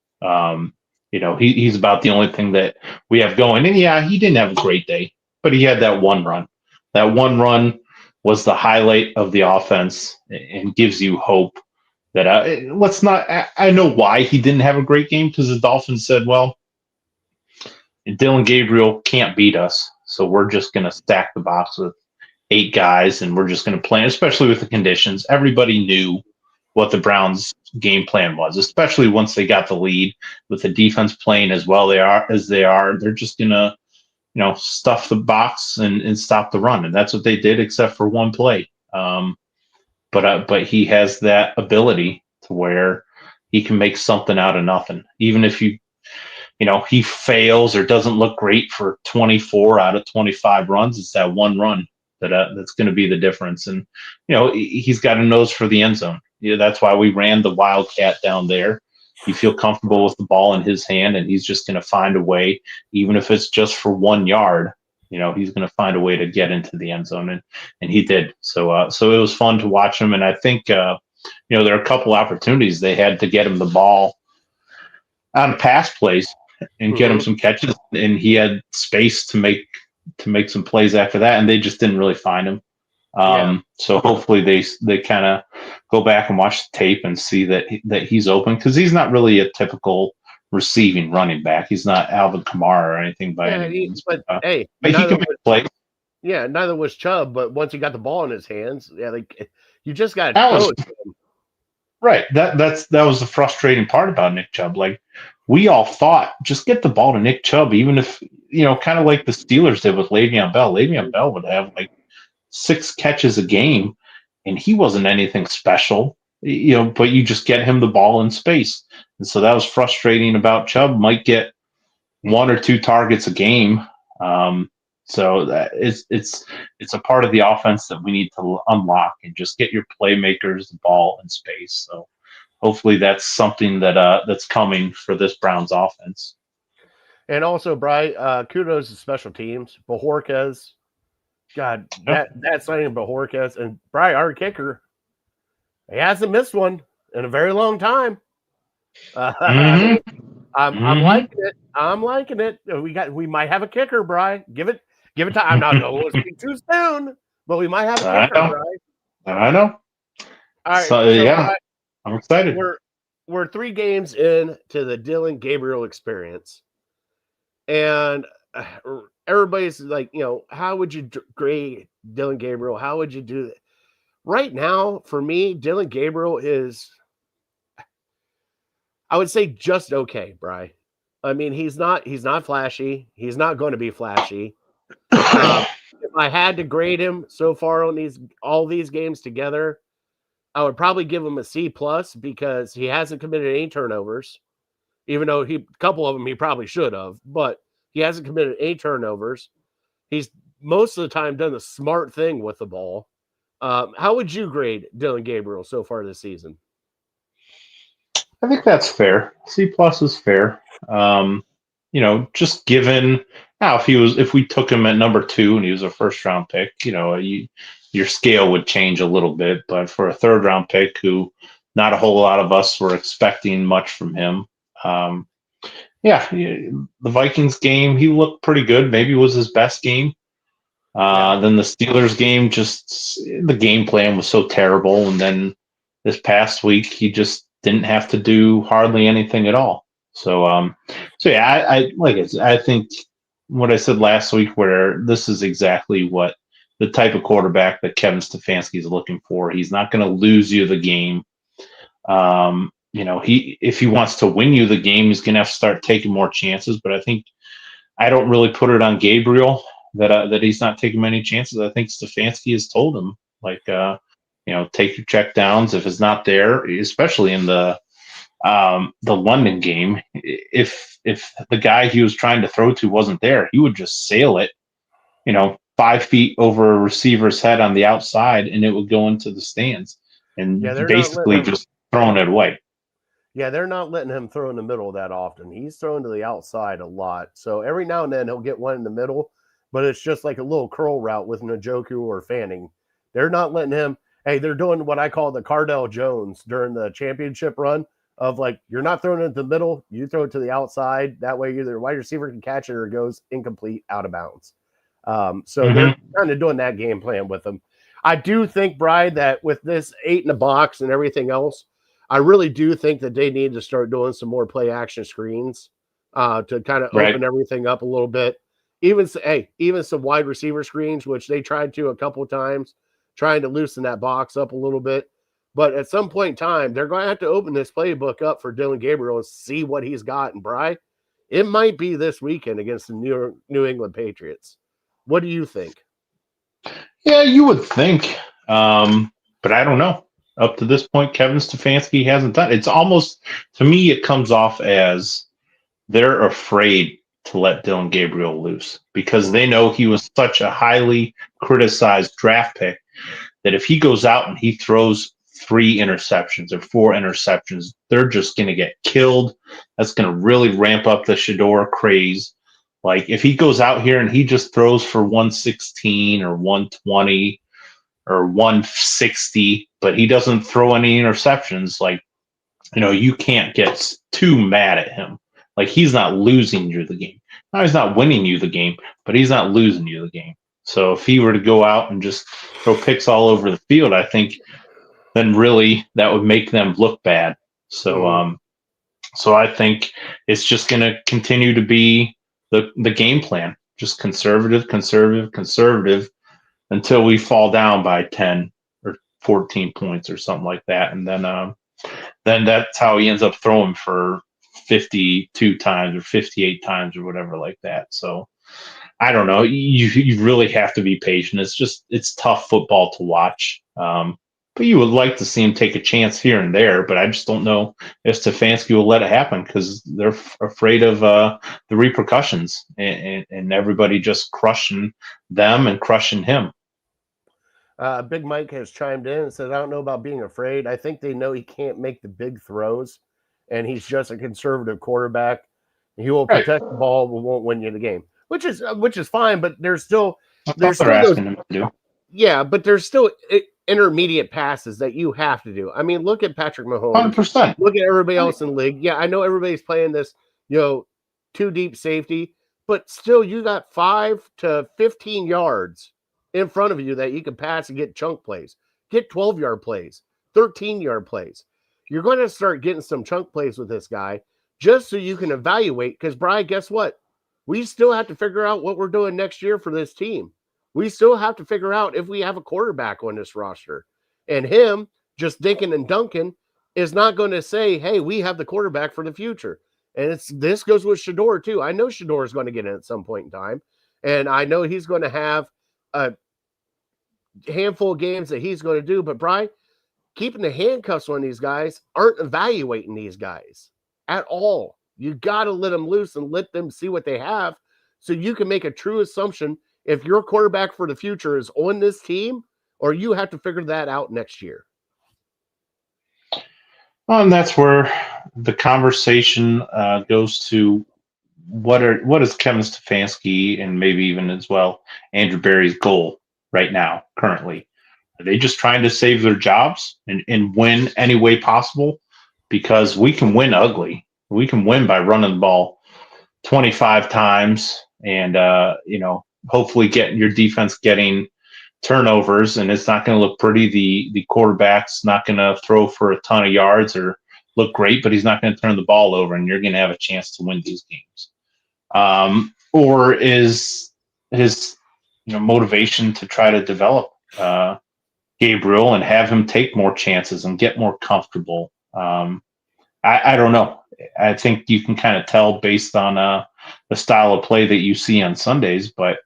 He's about the only thing that we have going. And yeah, he didn't have a great day, but he had that one run. That one run was the highlight of the offense and gives you hope that let's not. I know why he didn't have a great game, because the Dolphins said, well, Dillon Gabriel can't beat us, so we're just going to stack the box with 8 guys, and we're just going to play, especially with the conditions. Everybody knew what the Browns' game plan was, especially once they got the lead with the defense playing as well as they are. They're just going to, stuff the box and stop the run, and that's what they did, except for one play. But he has that ability to where he can make something out of nothing, even if he fails or doesn't look great for 24 out of 25 runs. It's that one run that's going to be the difference. And, he's got a nose for the end zone. That's why we ran the Wildcat down there. You feel comfortable with the ball in his hand, and he's just going to find a way, even if it's just for 1 yard. He's going to find a way to get into the end zone, and he did. So it was fun to watch him. And I think, there are a couple opportunities they had to get him the ball on pass plays and get him some catches, and he had space to make some plays after that, and they just didn't really find him. So hopefully they kind of go back and watch the tape and see that he's open, because he's not really a typical receiving running back. He's not Alvin Kamara or anything by any means. But hey, he can make plays. Yeah, neither was Chubb, but once he got the ball in his hands, you just got to throw it to him. Right. That was the frustrating part about Nick Chubb. Like, we all thought, just get the ball to Nick Chubb, even if, kind of like the Steelers did with Le'Veon Bell. Le'Veon Bell would have like 6 catches a game, and he wasn't anything special, but you just get him the ball in space. And so that was frustrating about Chubb. Might get 1 or 2 targets a game. So that it's a part of the offense that we need to unlock and just get your playmakers the ball in space. So hopefully that's something that's coming for this Browns offense. And also, Bri, kudos to special teams. Bojorquez, God, that signing of Bojorquez, and Bri, our kicker, he hasn't missed one in a very long time. I'm liking it. I'm liking it. We might have a kicker, Bri. Give it time. I'm not going to speak too soon, but we might have a kicker, Bri. I know. All right. So yeah, Bri, I'm excited. We're 3 games into the Dillon Gabriel experience, and everybody's like, how would you grade Dillon Gabriel? How would you do that? Right now, for me, Dillon Gabriel is, I would say, just okay, Bri. I mean, he's not flashy. He's not going to be flashy. If I had to grade him so far on all these games together, I would probably give him a C+, because he hasn't committed any turnovers, even though a couple of them he probably should have, but he hasn't committed any turnovers. He's most of the time done the smart thing with the ball. How would you grade Dillon Gabriel so far this season? I think that's fair. C+ is fair. Just given now, if we took him at number 2 and he was a first round pick, your scale would change a little bit. But for a 3rd round pick, who not a whole lot of us were expecting much from him, the Vikings game, he looked pretty good. Maybe it was his best game. Then the Steelers game, just the game plan was so terrible. And then this past week, he just didn't have to do hardly anything at all. So I think what I said last week, where this is exactly what the type of quarterback that Kevin Stefanski is looking for. He's not going to lose you the game. If he wants to win you the game, he's going to have to start taking more chances. But I don't really put it on Gabriel that he's not taking many chances. I think Stefanski has told him, take your check downs. If it's not there, especially in the London game, if the guy he was trying to throw to wasn't there, he would just sail it, 5 feet over a receiver's head on the outside, and it would go into the stands, and Yeah, they're not letting basically him. just throwing it away. Yeah, they're not letting him throw in the middle that often. He's throwing to the outside a lot. So every now and then he'll get one in the middle, but it's just like a little curl route with Njoku or Fanning. They're not letting him. Hey, they're doing what I call the Cardell Jones during the championship run of like, you're not throwing it in the middle, you throw it to the outside. That way either wide receiver can catch it or it goes incomplete out of bounds. So they're kind of doing that game plan with them. I do think, Brian, that with this 8 in the box and everything else, I really do think that they need to start doing some more play action screens to kind of open everything up a little bit. Even some wide receiver screens, which they tried to a couple of times, trying to loosen that box up a little bit. But at some point in time, they're going to have to open this playbook up for Dillon Gabriel and see what he's got. And Bri, it might be this weekend against the New England Patriots. What do you think? Yeah, you would think, but I don't know. Up to this point, Kevin Stefanski hasn't done. It's almost, to me, it comes off as they're afraid to let Dillon Gabriel loose because they know he was such a highly criticized draft pick that if he goes out and he throws 3 interceptions or 4 interceptions, they're just going to get killed. That's going to really ramp up the Shedeur craze. Like if he goes out here and he just throws for 116 or 120 or 160, but he doesn't throw any interceptions, like, you can't get too mad at him. Like he's not losing you the game. No, he's not winning you the game, but he's not losing you the game. So if he were to go out and just throw picks all over the field, I think then really that would make them look bad. So so I think it's just going to continue to be the game plan, just conservative until we fall down by 10 or 14 points or something like that. And then that's how he ends up throwing for 52 times or 58 times or whatever like that. So I don't know. You really have to be patient. It's tough football to watch. But you would like to see him take a chance here and there, but I just don't know if Stefanski will let it happen because they're afraid of the repercussions and everybody just crushing them and crushing him. Big Mike has chimed in and said, I don't know about being afraid. I think they know he can't make the big throws, and he's just a conservative quarterback. He will protect the ball, but won't win you the game, which is fine. But there's still asking him to do. Yeah, but there's still intermediate passes that you have to do. I mean, look at Patrick Mahomes. 100%. Look at everybody else in the league. Yeah, I know everybody's playing this, 2 deep safety, but still you got 5 to 15 yards in front of you that you can pass and get chunk plays. Get 12-yard plays, 13-yard plays. You're going to start getting some chunk plays with this guy just so you can evaluate. Because, Brian, guess what? We still have to figure out what we're doing next year for this team. We still have to figure out if we have a quarterback on this roster. And him just dinking and dunking is not going to say, hey, we have the quarterback for the future. And this goes with Shedeur, too. I know Shedeur is going to get in at some point in time. And I know he's going to have a handful of games that he's going to do. But, Brian, keeping the handcuffs on these guys aren't evaluating these guys at all. You got to let them loose and let them see what they have so you can make a true assumption if your quarterback for the future is on this team, or you have to figure that out next year. Well, and that's where the conversation goes to what is Kevin Stefanski and maybe even as well Andrew Berry's goal right now, currently? Are they just trying to save their jobs and win any way possible? Because we can win ugly. We can win by running the ball 25 times and, hopefully getting your defense getting turnovers, and it's not going to look pretty. The quarterback's not going to throw for a ton of yards or look great, but he's not going to turn the ball over, and you're going to have a chance to win these games. Or is his motivation to try to develop Gabriel and have him take more chances and get more comfortable? I don't know. I think you can kind of tell based on the style of play that you see on Sundays, but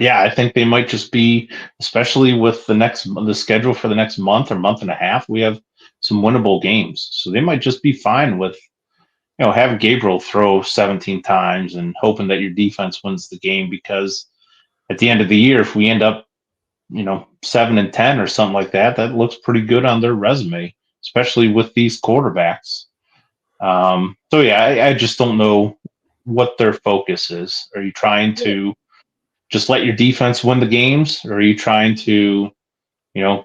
yeah, I think they might just be, especially with the schedule for the next month or month and a half, we have some winnable games. So they might just be fine with, having Gabriel throw 17 times and hoping that your defense wins the game, because at the end of the year, if we end up, 7-10 or something like that, that looks pretty good on their resume, especially with these quarterbacks. So yeah, I just don't know what their focus is. Are you trying to just let your defense win the games, or are you trying to,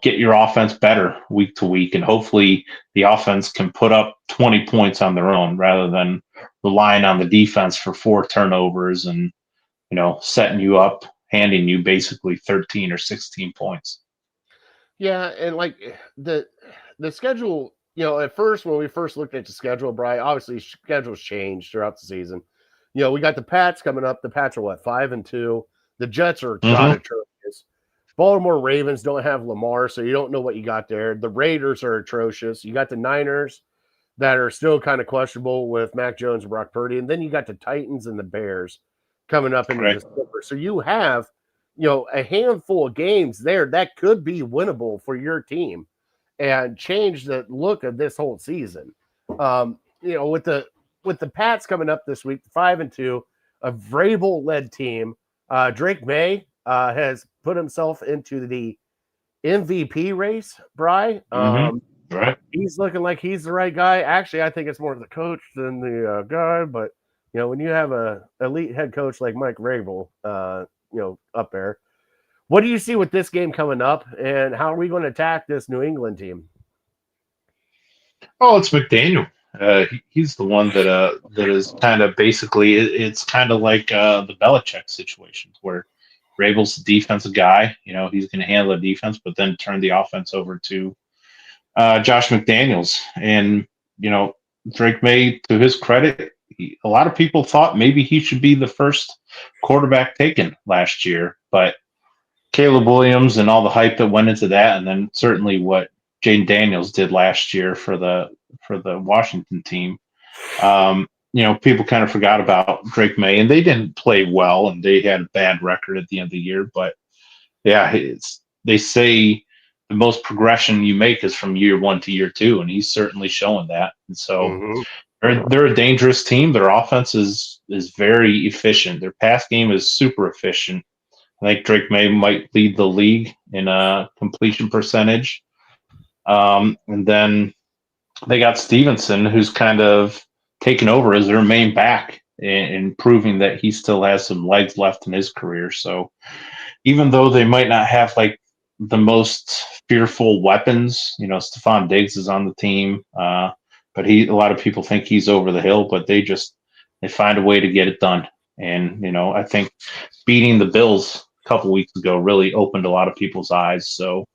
get your offense better week to week, and hopefully the offense can put up 20 points on their own rather than relying on the defense for 4 turnovers and, setting you up, handing you basically 13 or 16 points. Yeah, and like the schedule, at first when we first looked at the schedule, Brian, obviously schedules changed throughout the season. We got the Pats coming up. The Pats are what, 5-2. The Jets are god atrocious. Baltimore Ravens don't have Lamar, so you don't know what you got there. The Raiders are atrocious. You got the Niners that are still kind of questionable with Mac Jones and Brock Purdy, and then you got the Titans and the Bears coming up in December. So you have, a handful of games there that could be winnable for your team and change the look of this whole season. With the Pats coming up this week, 5-2, a Vrabel-led team. Drake May has put himself into the MVP race, Bry. Right. He's looking like he's the right guy. Actually, I think it's more the coach than the guy. But, when you have a elite head coach like Mike Vrabel, up there, what do you see with this game coming up, and how are we going to attack this New England team? Oh, it's McDaniel. He's the one that is kind of basically, it's kind of like the Belichick situations where Vrabel's the defensive guy. He's going to handle the defense, but then turn the offense over to Josh McDaniels. And, Drake May, to his credit, a lot of people thought maybe he should be the first quarterback taken last year, but Caleb Williams and all the hype that went into that, and then certainly what Jayden Daniels did last year for the Washington team. People kind of forgot about Drake May, and they didn't play well, and they had a bad record at the end of the year. But yeah, they say the most progression you make is from year 1 to year 2, and he's certainly showing that. And so they're a dangerous team. Their offense is very efficient. Their pass game is super efficient. I think Drake May might lead the league in a completion percentage. And then they got Stevenson, who's kind of taken over as their main back and proving that he still has some legs left in his career. So even though they might not have like the most fearful weapons, Stephon Diggs is on the team, but a lot of people think he's over the hill, but they find a way to get it done. And, I think beating the Bills a couple weeks ago really opened a lot of people's eyes. So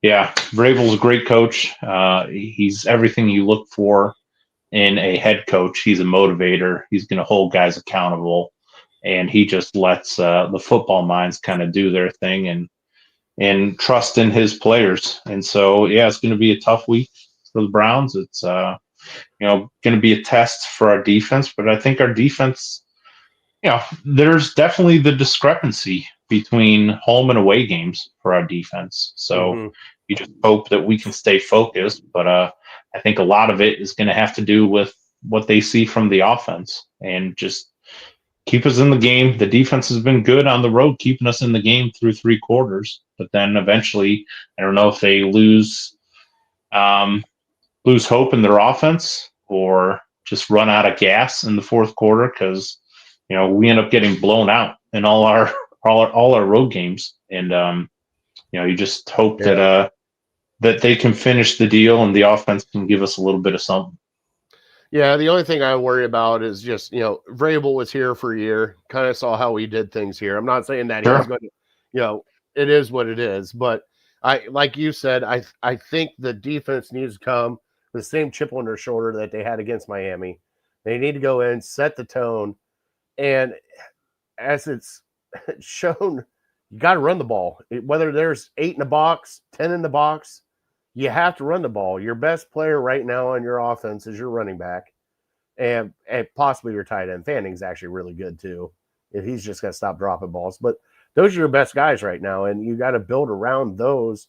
yeah, Vrabel's a great coach. He's everything you look for in a head coach. He's a motivator. He's going to hold guys accountable, and he just lets the football minds kind of do their thing and trust in his players. And so, yeah, it's going to be a tough week for the Browns. It's going to be a test for our defense, but I think our defense, there's definitely the discrepancy between home and away games for our defense. So you just hope that we can stay focused. But I think a lot of it is going to have to do with what they see from the offense and just keep us in the game. The defense has been good on the road, keeping us in the game through 3 quarters. But then eventually, I don't know if they lose hope in their offense or just run out of gas in the 4th quarter because, we end up getting blown out in all our road games. And, you just hope that they can finish the deal and the offense can give us a little bit of something. Yeah, the only thing I worry about is just, Vrabel was here for a year, kind of saw how we did things here. I'm not saying that he's going to, it is what it is. But like you said, I think the defense needs to come with the same chip on their shoulder that they had against Miami. They need to go in, set the tone. And as it's shown, you got to run the ball. Whether there's 8 in the box, 10 in the box, you have to run the ball. Your best player right now on your offense is your running back and possibly your tight end. Fanning's actually really good too. He's just got to stop dropping balls. But those are your best guys right now, and you got to build around those.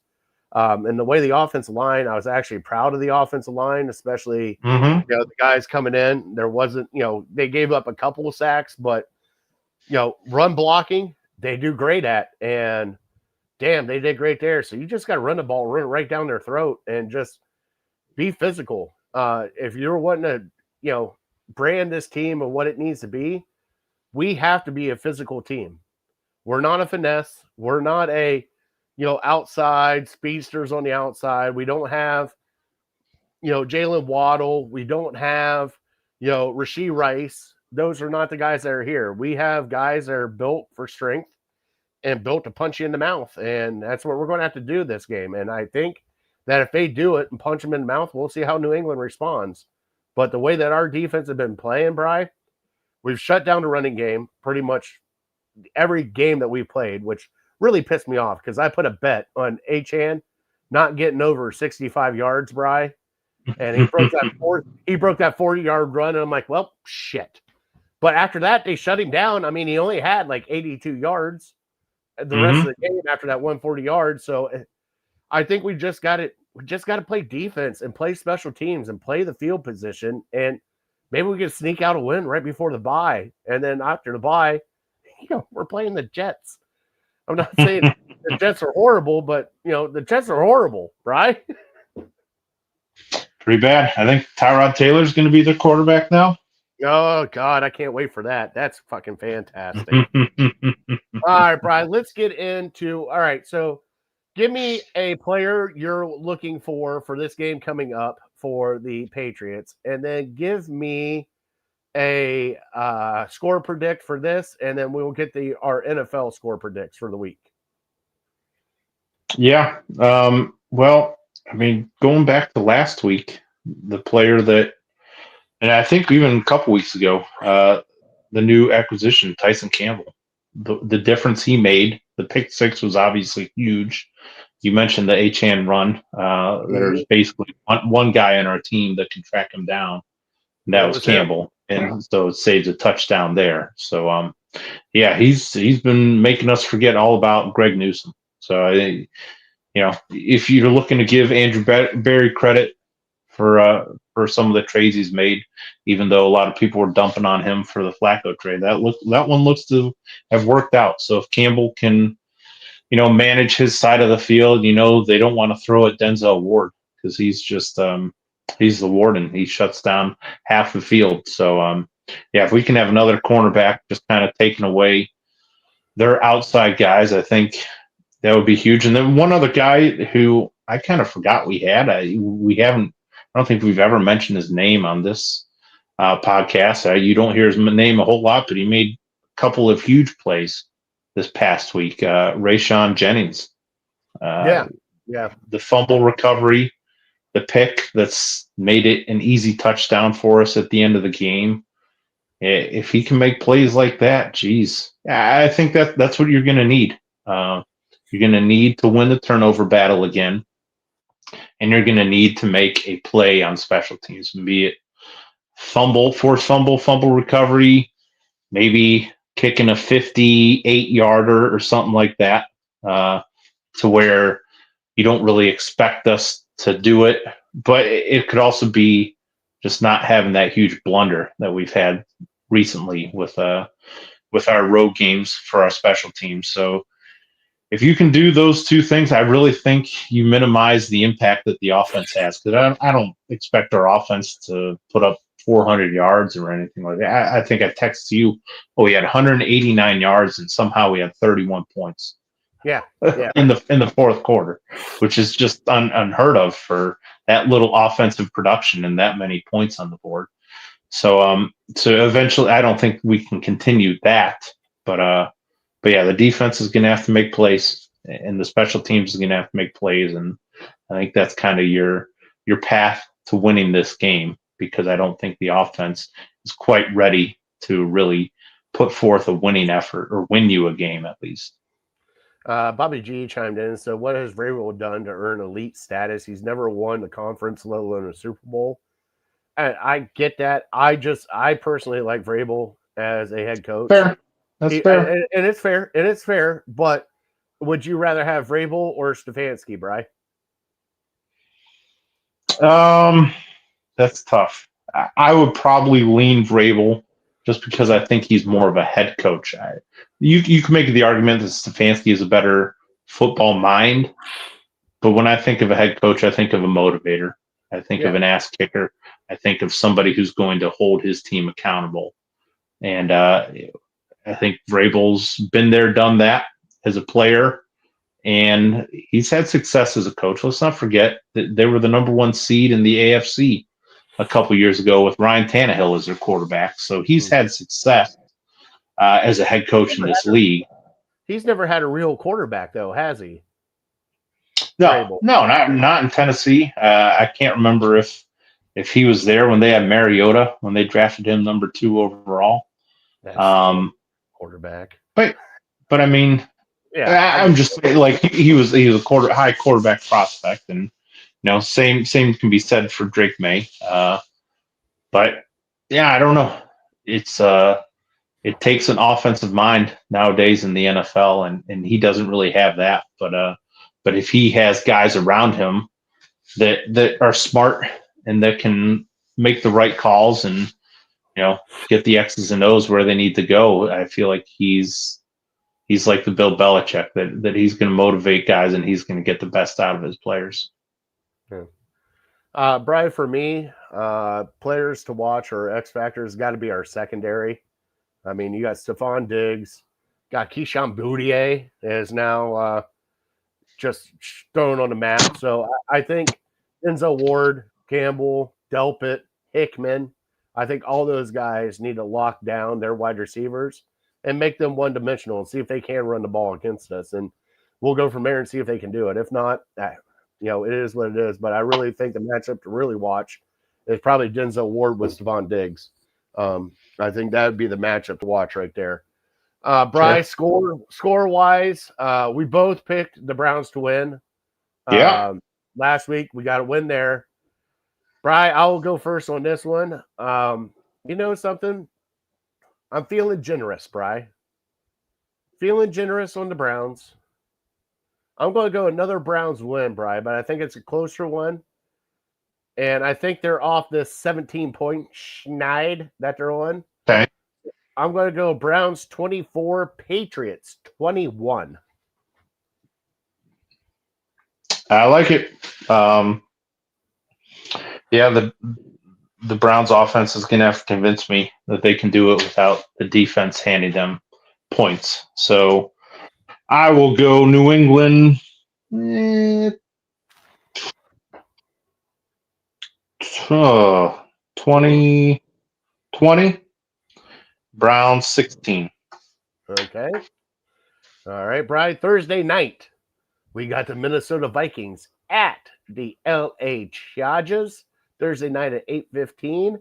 And the way the offensive line, I was actually proud of the offensive line, especially the guys coming in. There wasn't, they gave up a couple of sacks, but run blocking they do great at. And damn, they did great there. So you just got to run the ball right down their throat and just be physical. If you're wanting to, brand this team of what it needs to be, we have to be a physical team. We're not a finesse. We're not a, outside speedsters on the outside. We don't have, Jalen Waddle. We don't have, Rashee Rice. Those are not the guys that are here. We have guys that are built for strength and built to punch you in the mouth. And that's what we're going to have to do this game. And I think that if they do it and punch them in the mouth, we'll see how New England responds. But the way that our defense has been playing, Bri, we've shut down the running game pretty much every game that we played, which really pissed me off because I put a bet on Achane not getting over 65 yards, Bri. And he broke that 40-yard run. And I'm like, well, shit. But after that, they shut him down. I mean, he only had like 82 yards the rest of the game after that 140 yards. So I think we just got to play defense and play special teams and play the field position. And maybe we can sneak out a win right before the bye. And then after the bye, we're playing the Jets. I'm not saying the Jets are horrible, but, the Jets are horrible, right? Pretty bad. I think Tyrod Taylor's going to be the quarterback now. Oh, God, I can't wait for that. That's fucking fantastic. All right, Brian, let's get into – all right, so give me a player you're looking for this game coming up for the Patriots, and then give me a score predict for this, and then we will get our NFL score predicts for the week. Yeah. Well, I mean, going back to last week, the player that – and I think even a couple weeks ago, the new acquisition, Tyson Campbell, the difference he made, the pick six was obviously huge. You mentioned the Achane run. There's basically one guy on our team that can track him down, and that was Campbell. And so it saves a touchdown there. So, he's been making us forget all about Greg Newsome. So, if you're looking to give Andrew Berry credit for some of the trades he's made, even though a lot of people were dumping on him for the Flacco trade, that one looks to have worked out. So if Campbell can, manage his side of the field, they don't want to throw at Denzel Ward because he's just he's the warden. He shuts down half the field. So if we can have another cornerback just kind of taking away their outside guys, I think that would be huge. And then one other guy who I kind of forgot we had, I don't think we've ever mentioned his name on this podcast. You don't hear his name a whole lot, but he made a couple of huge plays this past week. Rayshon Jennings. The fumble recovery, the pick that's made it an easy touchdown for us at the end of the game. If he can make plays like that, geez, I think that's what you're going to need. You're going to need to win the turnover battle again. And you're going to need to make a play on special teams, be it forced fumble recovery, maybe kicking a 58-yarder or something like that, to where you don't really expect us to do it. But it could also be just not having that huge blunder that we've had recently with our road games for our special teams. So if you can do those two things, I really think you minimize the impact that the offense has. Because I don't expect our offense to put up 400 yards or anything like that. I think I texted you, we had 189 yards and somehow we had 31 points. Yeah. in the fourth quarter, which is just unheard of for that little offensive production and that many points on the board. So eventually, I don't think we can continue that. But yeah, the defense is going to have to make plays, and the special teams is going to have to make plays, and I think that's kind of your path to winning this game, because I don't think the offense is quite ready to really put forth a winning effort or win you a game at least. Bobby G chimed in. So what has Vrabel done to earn elite status? He's never won the conference, let alone a Super Bowl. And I get that. I personally like Vrabel as a head coach. Fair. That's fair. And it's fair. And it's fair. But would you rather have Vrabel or Stefanski, Bri? That's tough. I would probably lean Vrabel just because I think he's more of a head coach. You can make the argument that Stefanski is a better football mind, but when I think of a head coach, I think of a motivator. I think of an ass kicker. I think of somebody who's going to hold his team accountable. And I think Vrabel's been there, done that as a player, and he's had success as a coach. Let's not forget that they were the number 1 seed in the AFC a couple years ago with Ryan Tannehill as their quarterback. So he's had success as a head coach in this league. He's never had a real quarterback, though, has he? No, not in Tennessee. I can't remember if he was there when they had Mariota, when they drafted him number 2 overall. Quarterback. But I mean, I'm just like he was a high quarterback prospect, and same can be said for Drake May. But yeah, I don't know. It takes an offensive mind nowadays in the NFL, and he doesn't really have that. But if he has guys around him that are smart and that can make the right calls and get the X's and O's where they need to go, I feel like he's like the Bill Belichick that he's going to motivate guys and he's going to get the best out of his players. Yeah. Brian, for me, players to watch or X factors got to be our secondary. I mean, you got Stephon Diggs, got Keyshawn Boudier is now just thrown on the map. So I think Denzel Ward, Campbell, Delpit, Hickman, I think all those guys need to lock down their wide receivers and make them one-dimensional and see if they can run the ball against us. And we'll go from there and see if they can do it. If not, it is what it is. But I really think the matchup to really watch is probably Denzel Ward with Stephon Diggs. I think that would be the matchup to watch right there. Bryce, score-wise, we both picked the Browns to win. Last week, we got a win there. Bry, I will go first on this one. You know something? I'm feeling generous, Bry. Feeling generous on the Browns. I'm going to go another Browns win, Bry, but I think it's a closer one. And I think they're off this 17-point schneid that they're on. Okay. I'm going to go Browns 24, Patriots 21. I like it. The Browns offense is going to have to convince me that they can do it without the defense handing them points. So I will go New England 20, Browns 16. Okay. All right, Brian. Thursday night, we got the Minnesota Vikings at the LA Chargers. Thursday night at 8:15.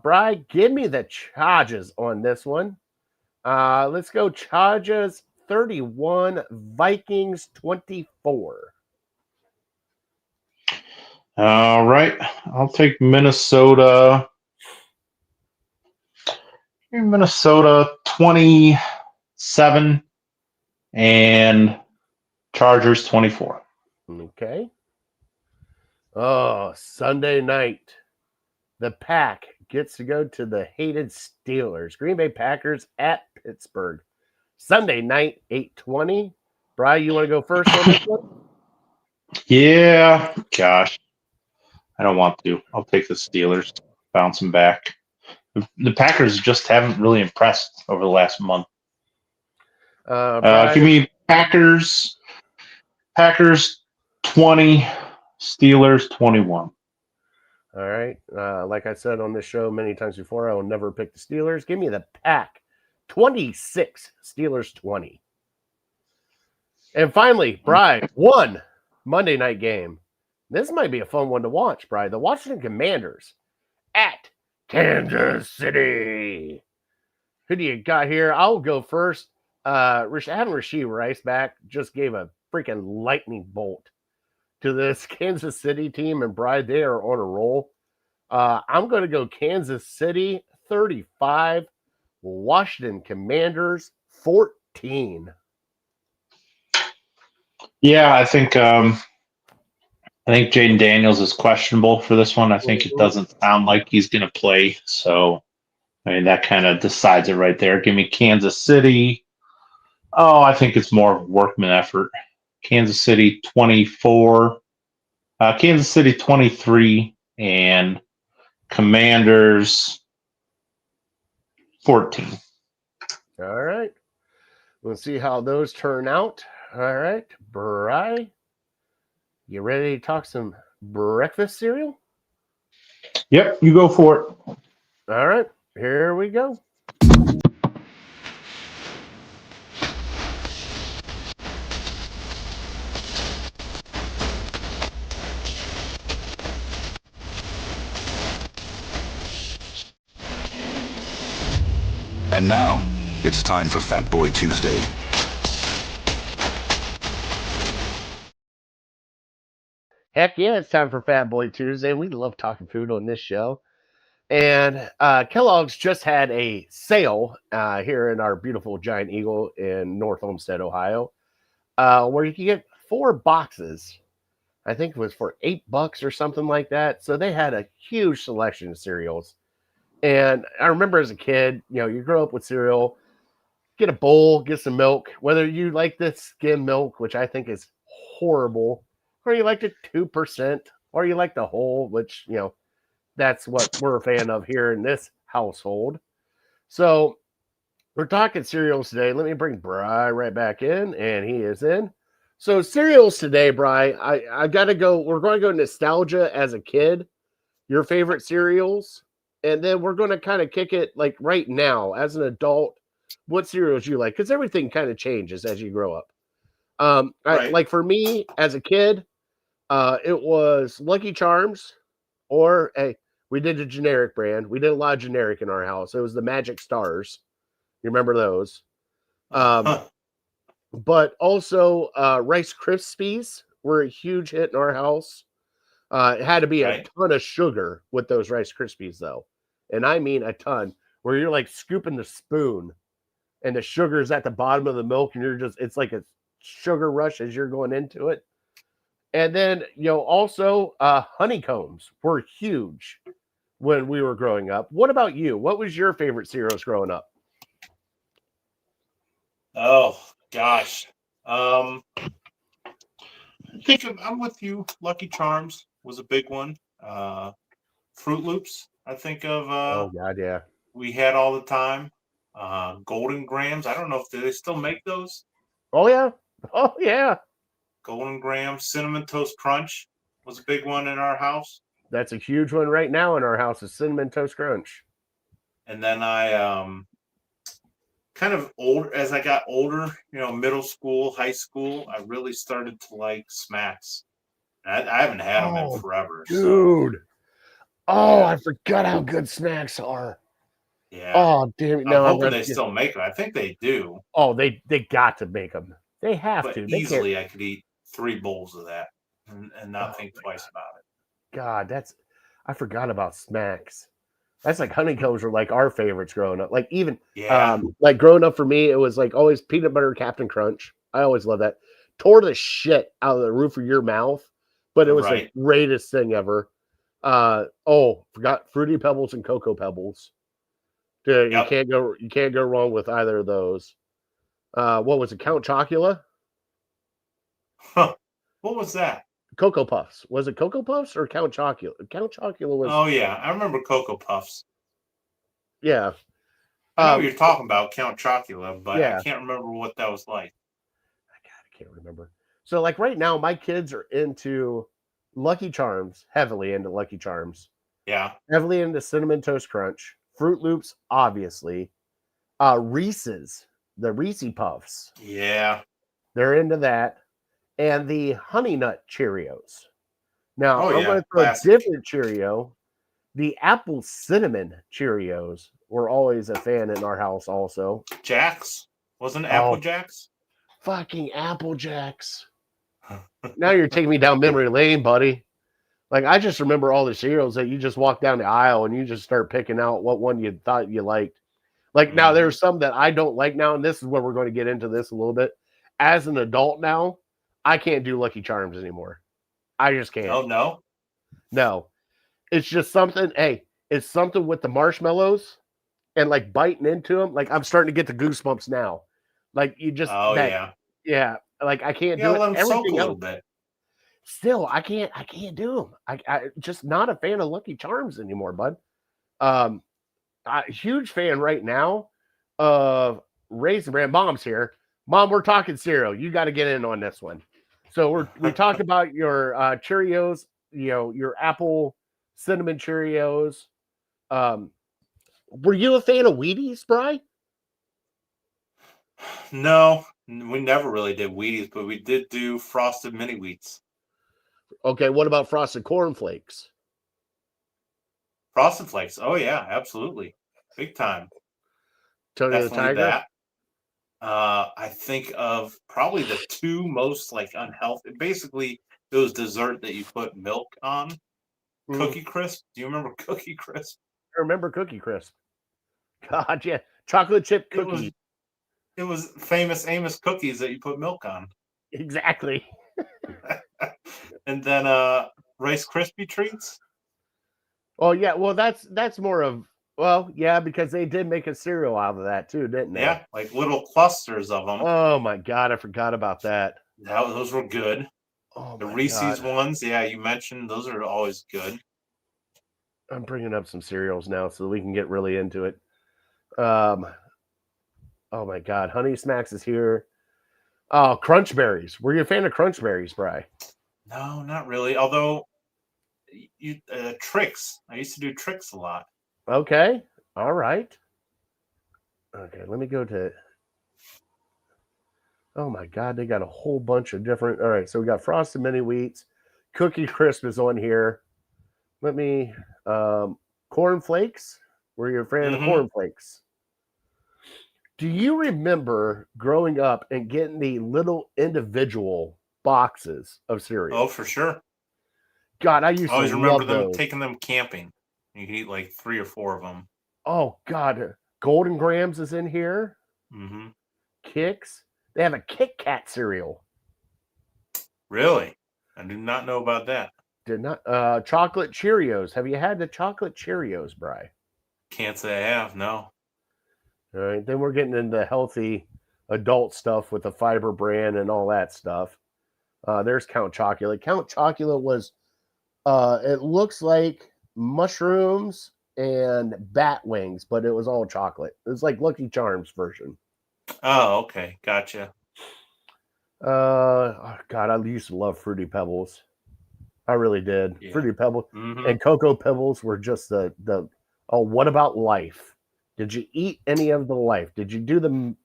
Brian, give me the Chargers on this one. Let's go Chargers 31, Vikings 24. All right. I'll take Minnesota. Minnesota 27 and Chargers 24. Okay. Oh, Sunday night. The Pack gets to go to the hated Steelers. Green Bay Packers at Pittsburgh. Sunday night, 8:20. Brian, you want to go first on this one? Yeah. Gosh. I don't want to. I'll take the Steelers. Bounce them back. The Packers just haven't really impressed over the last month. Give me Packers 20, Steelers 21. All right. Like I said on this show many times before, I will never pick the Steelers. Give me the Pack 26, Steelers 20. And finally, Brian, one Monday night game. This might be a fun one to watch, Brian. The Washington Commanders at Kansas City. Who do you got here? I'll go first. Having Rashee Rice back just gave a freaking lightning bolt to this Kansas City team, and Brian, they are on a roll. I'm going to go Kansas City 35, Washington Commanders 14. Yeah, I think Jaden Daniels is questionable for this one. I think it doesn't sound like he's going to play. So I mean, that kind of decides it right there. Give me Kansas City. Oh, I think it's more workman effort. Kansas City 24, Kansas City 23, and Commanders 14. All right. We'll see how those turn out. All right. Bri, you ready to talk some breakfast cereal? Yep, you go for it. All right. Here we go. And now, it's time for Fat Boy Tuesday. Heck yeah, it's time for Fat Boy Tuesday. We love talking food on this show. And Kellogg's just had a sale here in our beautiful Giant Eagle in North Olmsted, Ohio, where you can get 4 boxes. I think it was for $8 or something like that. So they had a huge selection of cereals. And I remember as a kid, you grow up with cereal, get a bowl, get some milk, whether you like the skim milk, which I think is horrible, or you like the 2%, or you like the whole, which, that's what we're a fan of here in this household. So we're talking cereals today. Let me bring Bri right back in, and he is in. So cereals today, Bri, I got to go. We're going to go nostalgia as a kid, your favorite cereals, and then we're going to kind of kick it like right now as an adult, what cereals you like, because everything kind of changes as you grow up. Right. Like for me as a kid, it was Lucky Charms, or we did a generic brand. We did a lot of generic in our house. It was the Magic Stars. You remember those? But also Rice Krispies were a huge hit in our house. It had to be a ton of sugar with those Rice Krispies, though. And I mean a ton, where you're like scooping the spoon and the sugar is at the bottom of the milk and it's like a sugar rush as you're going into it. And then, also honeycombs were huge when we were growing up. What about you? What was your favorite cereals growing up? Oh gosh. I think I'm with you. Lucky Charms was a big one. Fruit Loops, I think of. Oh God, yeah. We had all the time. Golden Grams. I don't know if they still make those. Oh yeah. Oh yeah. Golden Grams, Cinnamon Toast Crunch was a big one in our house. That's a huge one right now in our house, is Cinnamon Toast Crunch. And then I kind of as I got older, middle school, high school, I really started to like Smacks. I haven't had them in forever. Dude. Oh, I forgot how good Smacks are. Yeah. Oh, damn it. No, I'm hoping they still make them. I think they do. Oh, they got to make them. They have but to. Easily, I could eat 3 bowls of that and not think twice about it. God, I forgot about Smacks. That's like honeycombs were like our favorites growing up. Like even like growing up for me, it was like always peanut butter Captain Crunch. I always loved that. Tore the shit out of the roof of your mouth, but it was the greatest thing ever. Forgot Fruity Pebbles and Cocoa Pebbles. Dude, you can't go wrong with either of those. What was it? Count Chocula? Huh. What was that? Cocoa Puffs. Was it Cocoa Puffs or Count Chocula? Count Chocula was. Oh yeah, I remember Cocoa Puffs. Yeah. I know what you're talking about, Count Chocula, but yeah. I can't remember what that was like. I can't remember. So like right now, my kids are into Lucky Charms, heavily into Lucky Charms. Yeah. Heavily into Cinnamon Toast Crunch, Fruit Loops, obviously. Reese's, the Reese Puffs. Yeah. They're into that. And the Honey Nut Cheerios. Now, I'm going to throw a different Cheerio. The Apple Cinnamon Cheerios were always a fan in our house also. Jacks? Wasn't it Apple Jacks? Fucking Apple Jacks. Now you're taking me down memory lane, buddy. Like, I just remember all the cereals that you just walk down the aisle and you just start picking out what one you thought you liked. Like, now there's some that I don't like now, and this is where we're going to get into this a little bit. As an adult now, I can't do Lucky Charms anymore. I just can't. Oh, no? No. It's just something, it's something with the marshmallows and like biting into them. Like I'm starting to get the goosebumps now. Like you just Oh that yeah. yeah. Like I can't You do gotta it. let them soak a Everything little else, bit. still I can't do them. I just not a fan of Lucky Charms anymore, bud. Um, huge fan right now of Raisin Bran. Mom's here. Mom, we're talking cereal. You got to get in on this one. So we talked about your Cheerios, your apple cinnamon Cheerios. Were you a fan of Wheaties, Bry? No, we never really did Wheaties, but we did do frosted mini wheats. Okay, what about Frosted Corn Flakes? Frosted Flakes. Oh yeah, absolutely. Big time. Tony the Definitely Tiger? that. I think of probably the two most like unhealthy. Basically, those dessert that you put milk on. Mm, Cookie Crisp. Do you remember Cookie Crisp? I remember Cookie Crisp. God, yeah. Chocolate chip It was cookie. it was famous Amos cookies that you put milk on. Exactly. And then Rice Krispie treats. Oh, yeah. Well, that's more of, well, yeah, because they did make a cereal out of that too, didn't they? Yeah, like little clusters of them. Oh my God, I forgot about that. Those were good. Oh The my Reese's God. ones, yeah, you mentioned those are always good. I'm bringing up some cereals now so we can get really into it. Oh my God, Honey Smacks is here. Oh, Crunch Berries. Were you a fan of Crunch Berries, Bry? No, not really. Although you tricks, I used to do tricks a lot. Okay. All right. Okay, let me go to. Oh my God, they got a whole bunch of different. All right, so we got Frosted Mini Wheats, Cookie Crisp is on here. Let me. Corn Flakes. Were you a fan of Mhm. Corn Flakes? Do you remember growing up and getting the little individual boxes of cereal? Oh, for sure. God, I I used to always remember love them those. taking them camping. You could eat like 3 or 4 of them. Oh God, Golden Grams is in here. Mm-hmm. Kicks. They have a Kit Kat cereal. Really? I do not know about that. Did not chocolate Cheerios. Have you had the chocolate Cheerios, Bry? Can't say I have. No. All right, then we're getting into healthy adult stuff with the Fiber brand and all that stuff. There's Count Chocula. Count Chocula was it looks like mushrooms and bat wings, but it was all chocolate. It was like Lucky Charms version. Oh, okay. Gotcha. Oh God, I used to love Fruity Pebbles. I really did. Yeah. Fruity Pebbles Mm-hmm. and Cocoa Pebbles were just the. Oh, what about Life? Did you eat any of the Life? Did you do them?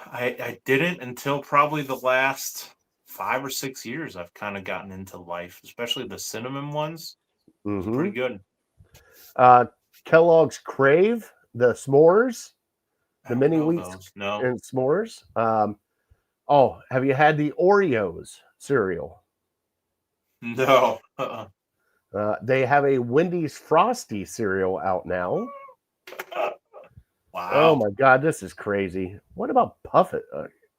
I didn't until probably the last 5 or 6 years. I've kind of gotten into Life, especially the cinnamon ones. Mhm. Pretty good. Kellogg's Crave, the s'mores, the I mini don't know wheats those. No. and s'mores. Oh, have you had the Oreos cereal? No. They have a Wendy's Frosty cereal out now. Wow. Oh my God, this is crazy. What about Puffin?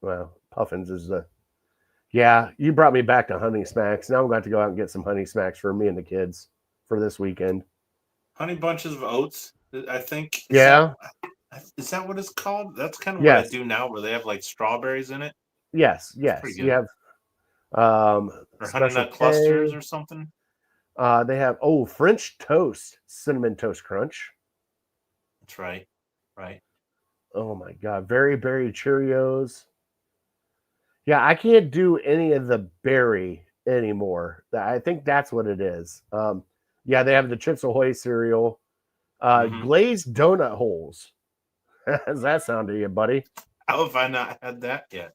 Well, Puffins is the. Yeah, you brought me back to Honey Smacks. Now I'm going to go out and get some Honey Smacks for me and the kids for this weekend. Honey Bunches of Oats, I think. Yeah. Is that what it's called? That's kind of Yes. what I do now, where they have like strawberries in it. Yes. pretty You good. have Or honey Special nut clusters K. or something. They have French Toast Cinnamon Toast Crunch. That's right. Right. Oh my God, Very Berry Cheerios. Yeah, I can't do any of the berry anymore. I think that's what it is. Yeah, they have the Chips Ahoy cereal, Mhm. glazed donut holes. How's that sound to you, buddy? How have I not had that yet?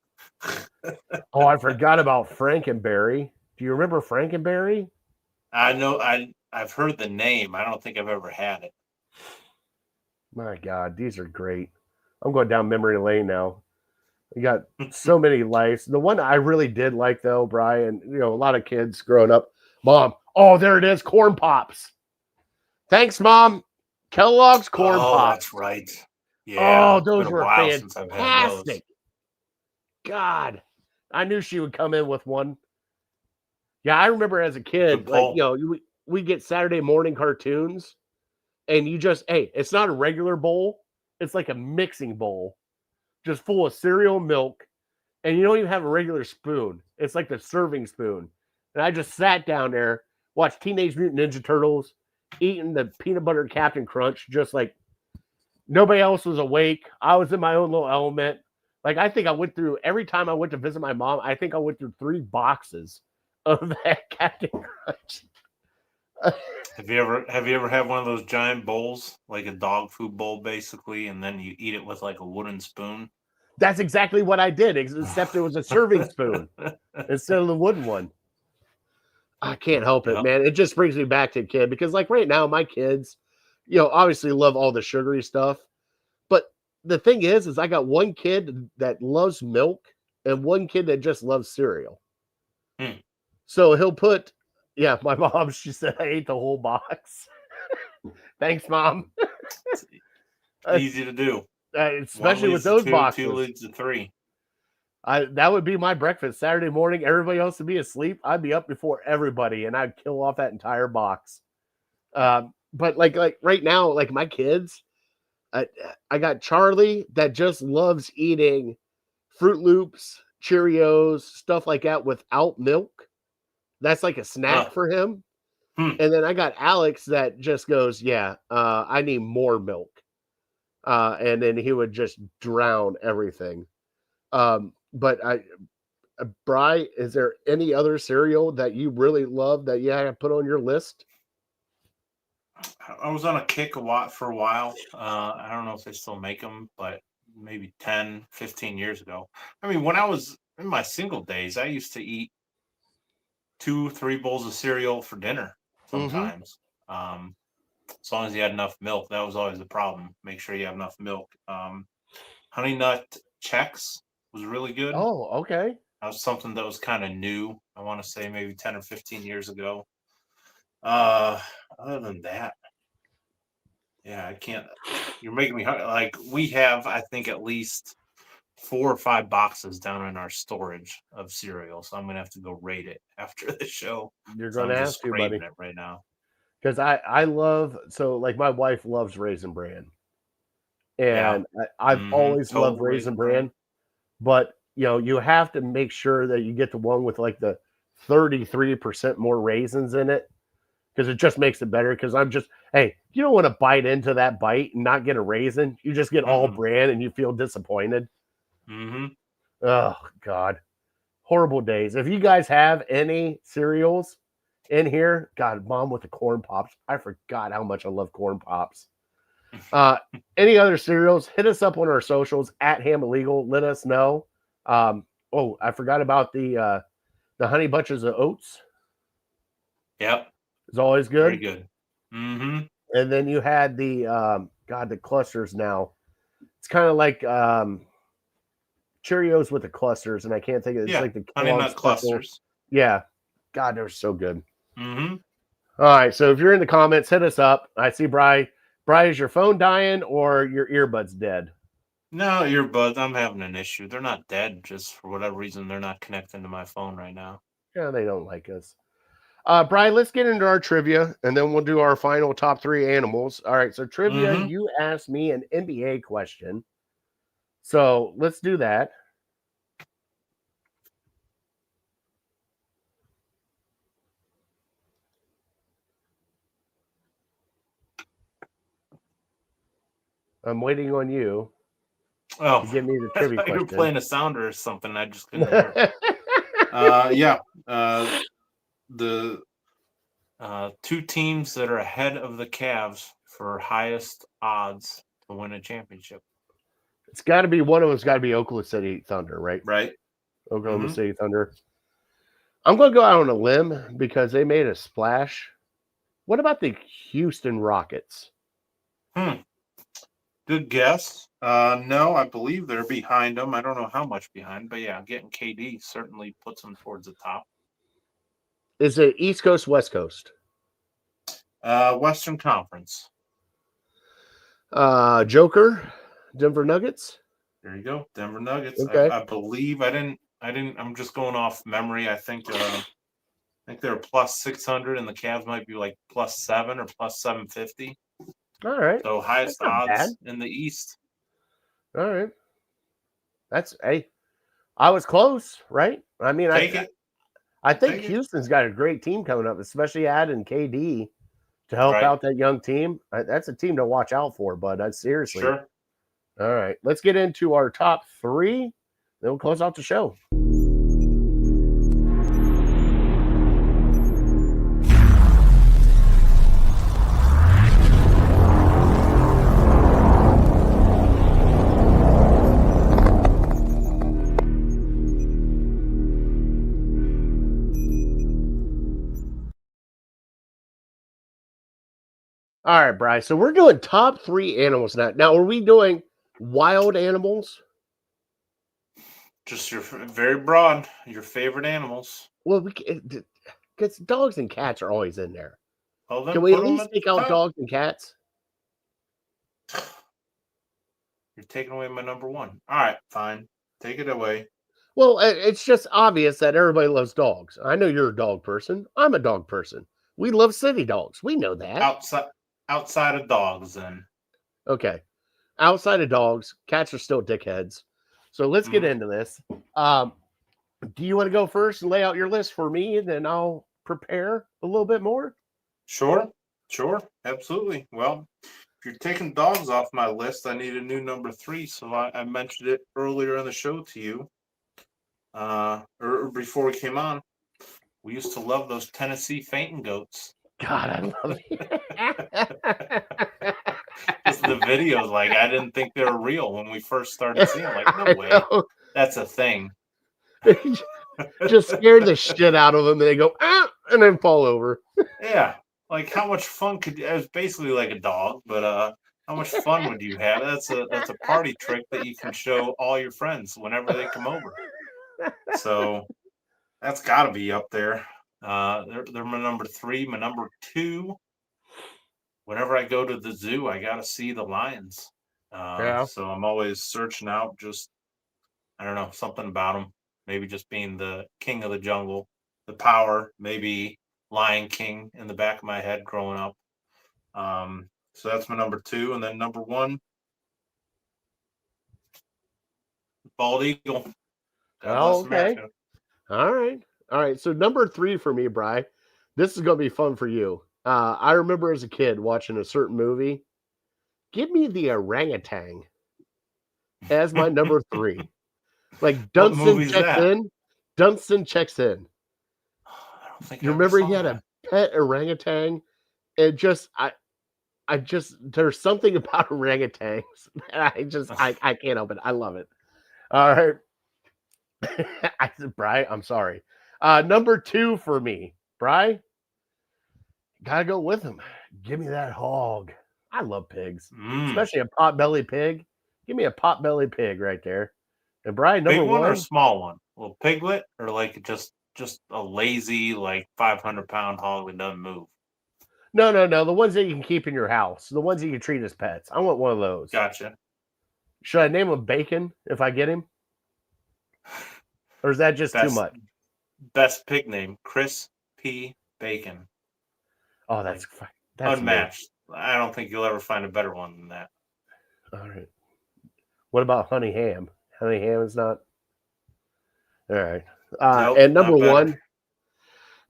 Oh, I forgot about Frankenberry. Do you remember Frankenberry? I know. I've heard the name. I don't think I've ever had it. My God, these are great. I'm going down memory lane now. You got so many lives. The one I really did like, though, Brian, a lot of kids growing up. Mom, oh, there it is, Corn Pops. Thanks, Mom. Kellogg's Corn Pops. That's right. Yeah. Oh, it's those been a were while since I've had those. fantastic. God, I knew she would come in with one. Yeah, I remember as a kid, Good like, pull. we get Saturday morning cartoons, and you just, hey, it's not a regular bowl. It's like a mixing bowl, just full of cereal, milk, and you don't even have a regular spoon. It's like the serving spoon. And I just sat down there, watched Teenage Mutant Ninja Turtles, eating the peanut butter Captain Crunch, just like nobody else was awake. I was in my own little element. Like I think I went through every time I went to visit my mom. I think I went through 3 boxes of that Captain Crunch. Have you ever had one of those giant bowls, like a dog food bowl, basically, and then you eat it with like a wooden spoon? That's exactly what I did, except it was a serving spoon instead of the wooden one. I can't help it, Yep. man. It just brings me back to a kid because, like, right now, my kids, obviously love all the sugary stuff. But the thing is I got one kid that loves milk and one kid that just loves cereal. Hmm. So he'll put, my mom, she said I ate the whole box. Thanks, Mom. Easy to do. Especially One with leads to those two, boxes. 2 leads to 3. That would be my breakfast Saturday morning. Everybody else would be asleep. I'd be up before everybody, and I'd kill off that entire box. But like right now, like my kids, I got Charlie that just loves eating Fruit Loops, Cheerios, stuff like that without milk. That's like a snack for him. And then I got Alex that just goes, I need more milk. And then he would just drown everything. But Bri, is there any other cereal that you really love that you had to put on your list? I was on a kick for a while. I don't know if they still make them, but maybe 10, 15 years ago. I mean, when I was in my single days, I used to eat 2, 3 bowls of cereal for dinner sometimes. As long as you had enough milk, that was always the problem. Make sure you have enough milk. Honey Nut Chex was really good. Oh, okay. That was something that was kind of new. I want to say maybe 10 or 15 years ago. Other than that, I can't. You're making me like we have, I think, at least 4 or 5 boxes down in our storage of cereal. So I'm gonna have to go rate it after the show. You're So going to I'm have just to, buddy. craving it right now. Because I love, so like my wife loves Raisin Bran. And I've always loved Raisin Bran. But, you have to make sure that you get the one with like the 33% more raisins in it. Because it just makes it better. Because you don't want to bite into that bite and not get a raisin. You just get all bran and you feel disappointed. Oh, God. Horrible days. If you guys have any cereals in here, God, Mom with the corn pops. I forgot how much I love corn pops. Any other cereals, hit us up on our socials at Ham Illegal. Let us know. I forgot about the Honey Bunches of Oats. Yep. It's always good. Very good. And then you had the the clusters now. It's kind of like Cheerios with the clusters, and I can't think of it. It's like the Honey Kellogg's Nut clusters. Yeah. God, they're so good. All right. So if you're in the comments, hit us up. I see Bri. Bri, is your phone dying or your earbuds dead? No, earbuds. I'm having an issue. They're not dead. Just for whatever reason, they're not connecting to my phone right now. Yeah, they don't like us. Bri, let's get into our trivia, and then we'll do our final top 3 animals. All right. So trivia, you asked me an NBA question. So let's do that. I'm waiting on you to give me the trivia question. You're playing a sounder or something. I just couldn't hear. The 2 teams that are ahead of the Cavs for highest odds to win a championship. It's got to be one of them's got to be Oklahoma City Thunder, right? Right. Oklahoma City Thunder. I'm going to go out on a limb because they made a splash. What about the Houston Rockets? Good guess. No, I believe they're behind them. I don't know how much behind, but getting KD certainly puts them towards the top. Is it East Coast, West Coast? Western Conference. Joker, Denver Nuggets. There you go, Denver Nuggets. Okay. I believe I didn't. I'm just going off memory. I think they're plus 600, and the Cavs might be like plus 7 or plus 750. All right. So highest That's not odds bad. in the East. All right. I was close, right? I mean, Take it. I think Take it. Houston's got a great team coming up, especially adding KD to help Right. out that young team. That's a team to watch out for, bud. That's seriously. Sure. All right. Let's get into our top 3. Then we'll close out the show. All right, Bryce. So we're doing top 3 animals now. Now, are we doing wild animals? Just very broad. Your favorite animals. Well, because dogs and cats are always in there. Well, then Can we at put 'em least the take out top. dogs and cats? You're taking away my number 1. All right, fine. Take it away. Well, it's just obvious that everybody loves dogs. I know you're a dog person. I'm a dog person. We love city dogs. We know that. Outside of dogs, then. Okay. Outside of dogs, cats are still dickheads. So let's get Mhm. into this. Do you want to go first and lay out your list for me, and then I'll prepare a little bit more? Sure, absolutely. Well, if you're taking dogs off my list, I need a new number 3. So I mentioned it earlier in the show to you, or before we came on. We used to love those Tennessee fainting goats. God, I love it. Just the videos, like I didn't think they were real when we first started seeing them. Like, I no way, know. that's a thing. Just scare the shit out of them, and they go, and then fall over. Yeah, like how much fun it was basically like a dog, but how much fun would you have? That's a party trick that you can show all your friends whenever they come over. So that's got to be up there. They're my number 3. My number 2. Whenever I go to the zoo, I got to see the lions. Yeah. So I'm always searching out just, I don't know, something about them. Maybe just being the king of the jungle, the power, maybe Lion King in the back of my head growing up. So that's my number 2. And then number 1, bald eagle. God Oh, bless okay. America. All right. So number 3 for me, Bri. This is gonna be fun for you. I remember as a kid watching a certain movie. Give me the orangutan as my number 3. Like What Dunstan movie's checks that? in. Dunstan checks in. I don't think You I ever remember saw he had that. a pet orangutan? And just I just there's something about orangutans that I can't help it. I love it. All right. I said, Bri, I'm sorry. Number 2 for me. Bri, gotta go with him. Give me that hog. I love pigs, especially a pot-bellied pig. Give me a pot-bellied pig right there. And Bri, number Big one or 1. small one? A little piglet or like just a lazy like 500-pound hog that doesn't move? No. The ones that you can keep in your house. The ones that you can treat as pets. I want one of those. Gotcha. Should I name him Bacon if I get him? Or is that just too much? Best pig name, Chris P. Bacon. Oh, that's Unmatched. I don't think you'll ever find a better one than that. All right. What about Honey Ham? Honey Ham is not. All right. Nope, and number not better. 1,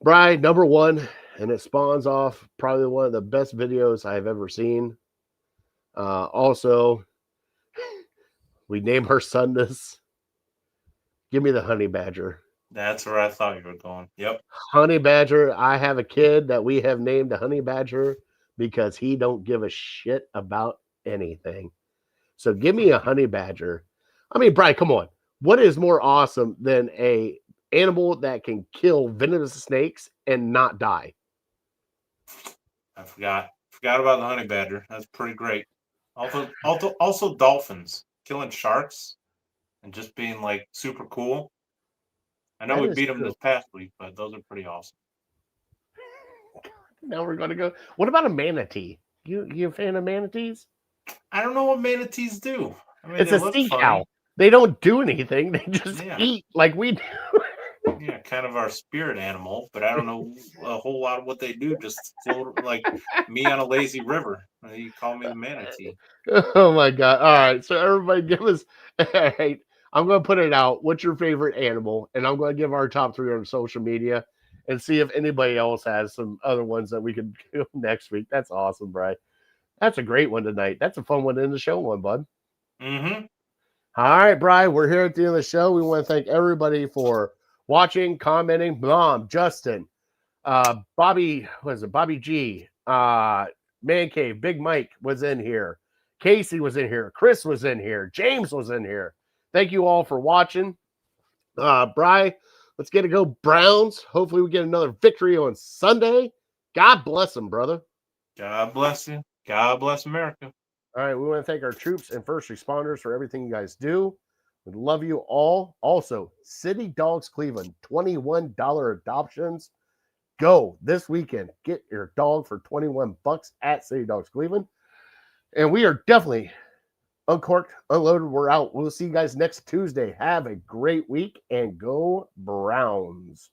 Bri, number 1, and it spawns off probably one of the best videos I've ever seen. Also, we name our son this. Give me the honey badger. That's where I thought you were going. Yep. Honey badger. I have a kid that we have named the honey badger because he don't give a shit about anything. So give me a honey badger. I mean, Brian, come on. What is more awesome than a animal that can kill venomous snakes and not die? I forgot about the honey badger. That's pretty great. Also dolphins killing sharks and just being like super cool. I know That we is beat them true. this past week, but those are pretty awesome. Now we're going to go. What about a manatee? You a fan of manatees? I don't know what manatees do. I mean, It's they a look sea funny. cow. They don't do anything. They just Yeah. eat like we do. yeah, kind of our spirit animal, but I don't know a whole lot of what they do. Just float like me on a lazy river. You call me the manatee. Oh my God. All right. So everybody give us, all right. I'm going to put it out. What's your favorite animal? And I'm going to give our top 3 on social media and see if anybody else has some other ones that we could do next week. That's awesome, Brian. That's a great one tonight. That's a fun one to end the show one, bud. Mm-hmm. All right, Brian, we're here at the end of the show. We want to thank everybody for watching, commenting. Mom, Justin, Bobby, was it Bobby G? Man Cave, Big Mike was in here. Casey was in here. Chris was in here. James was in here. Thank you all for watching. Brian, let's get it go Browns. Hopefully we get another victory on Sunday. God bless them, brother. God bless you. God bless America. All right, we want to thank our troops and first responders for everything you guys do. We love you all. Also, City Dogs Cleveland, $21 adoptions. Go this weekend. Get your dog for $21 at City Dogs Cleveland. And we are definitely uncorked, unloaded. We're out. We'll see you guys next Tuesday. Have a great week and go Browns.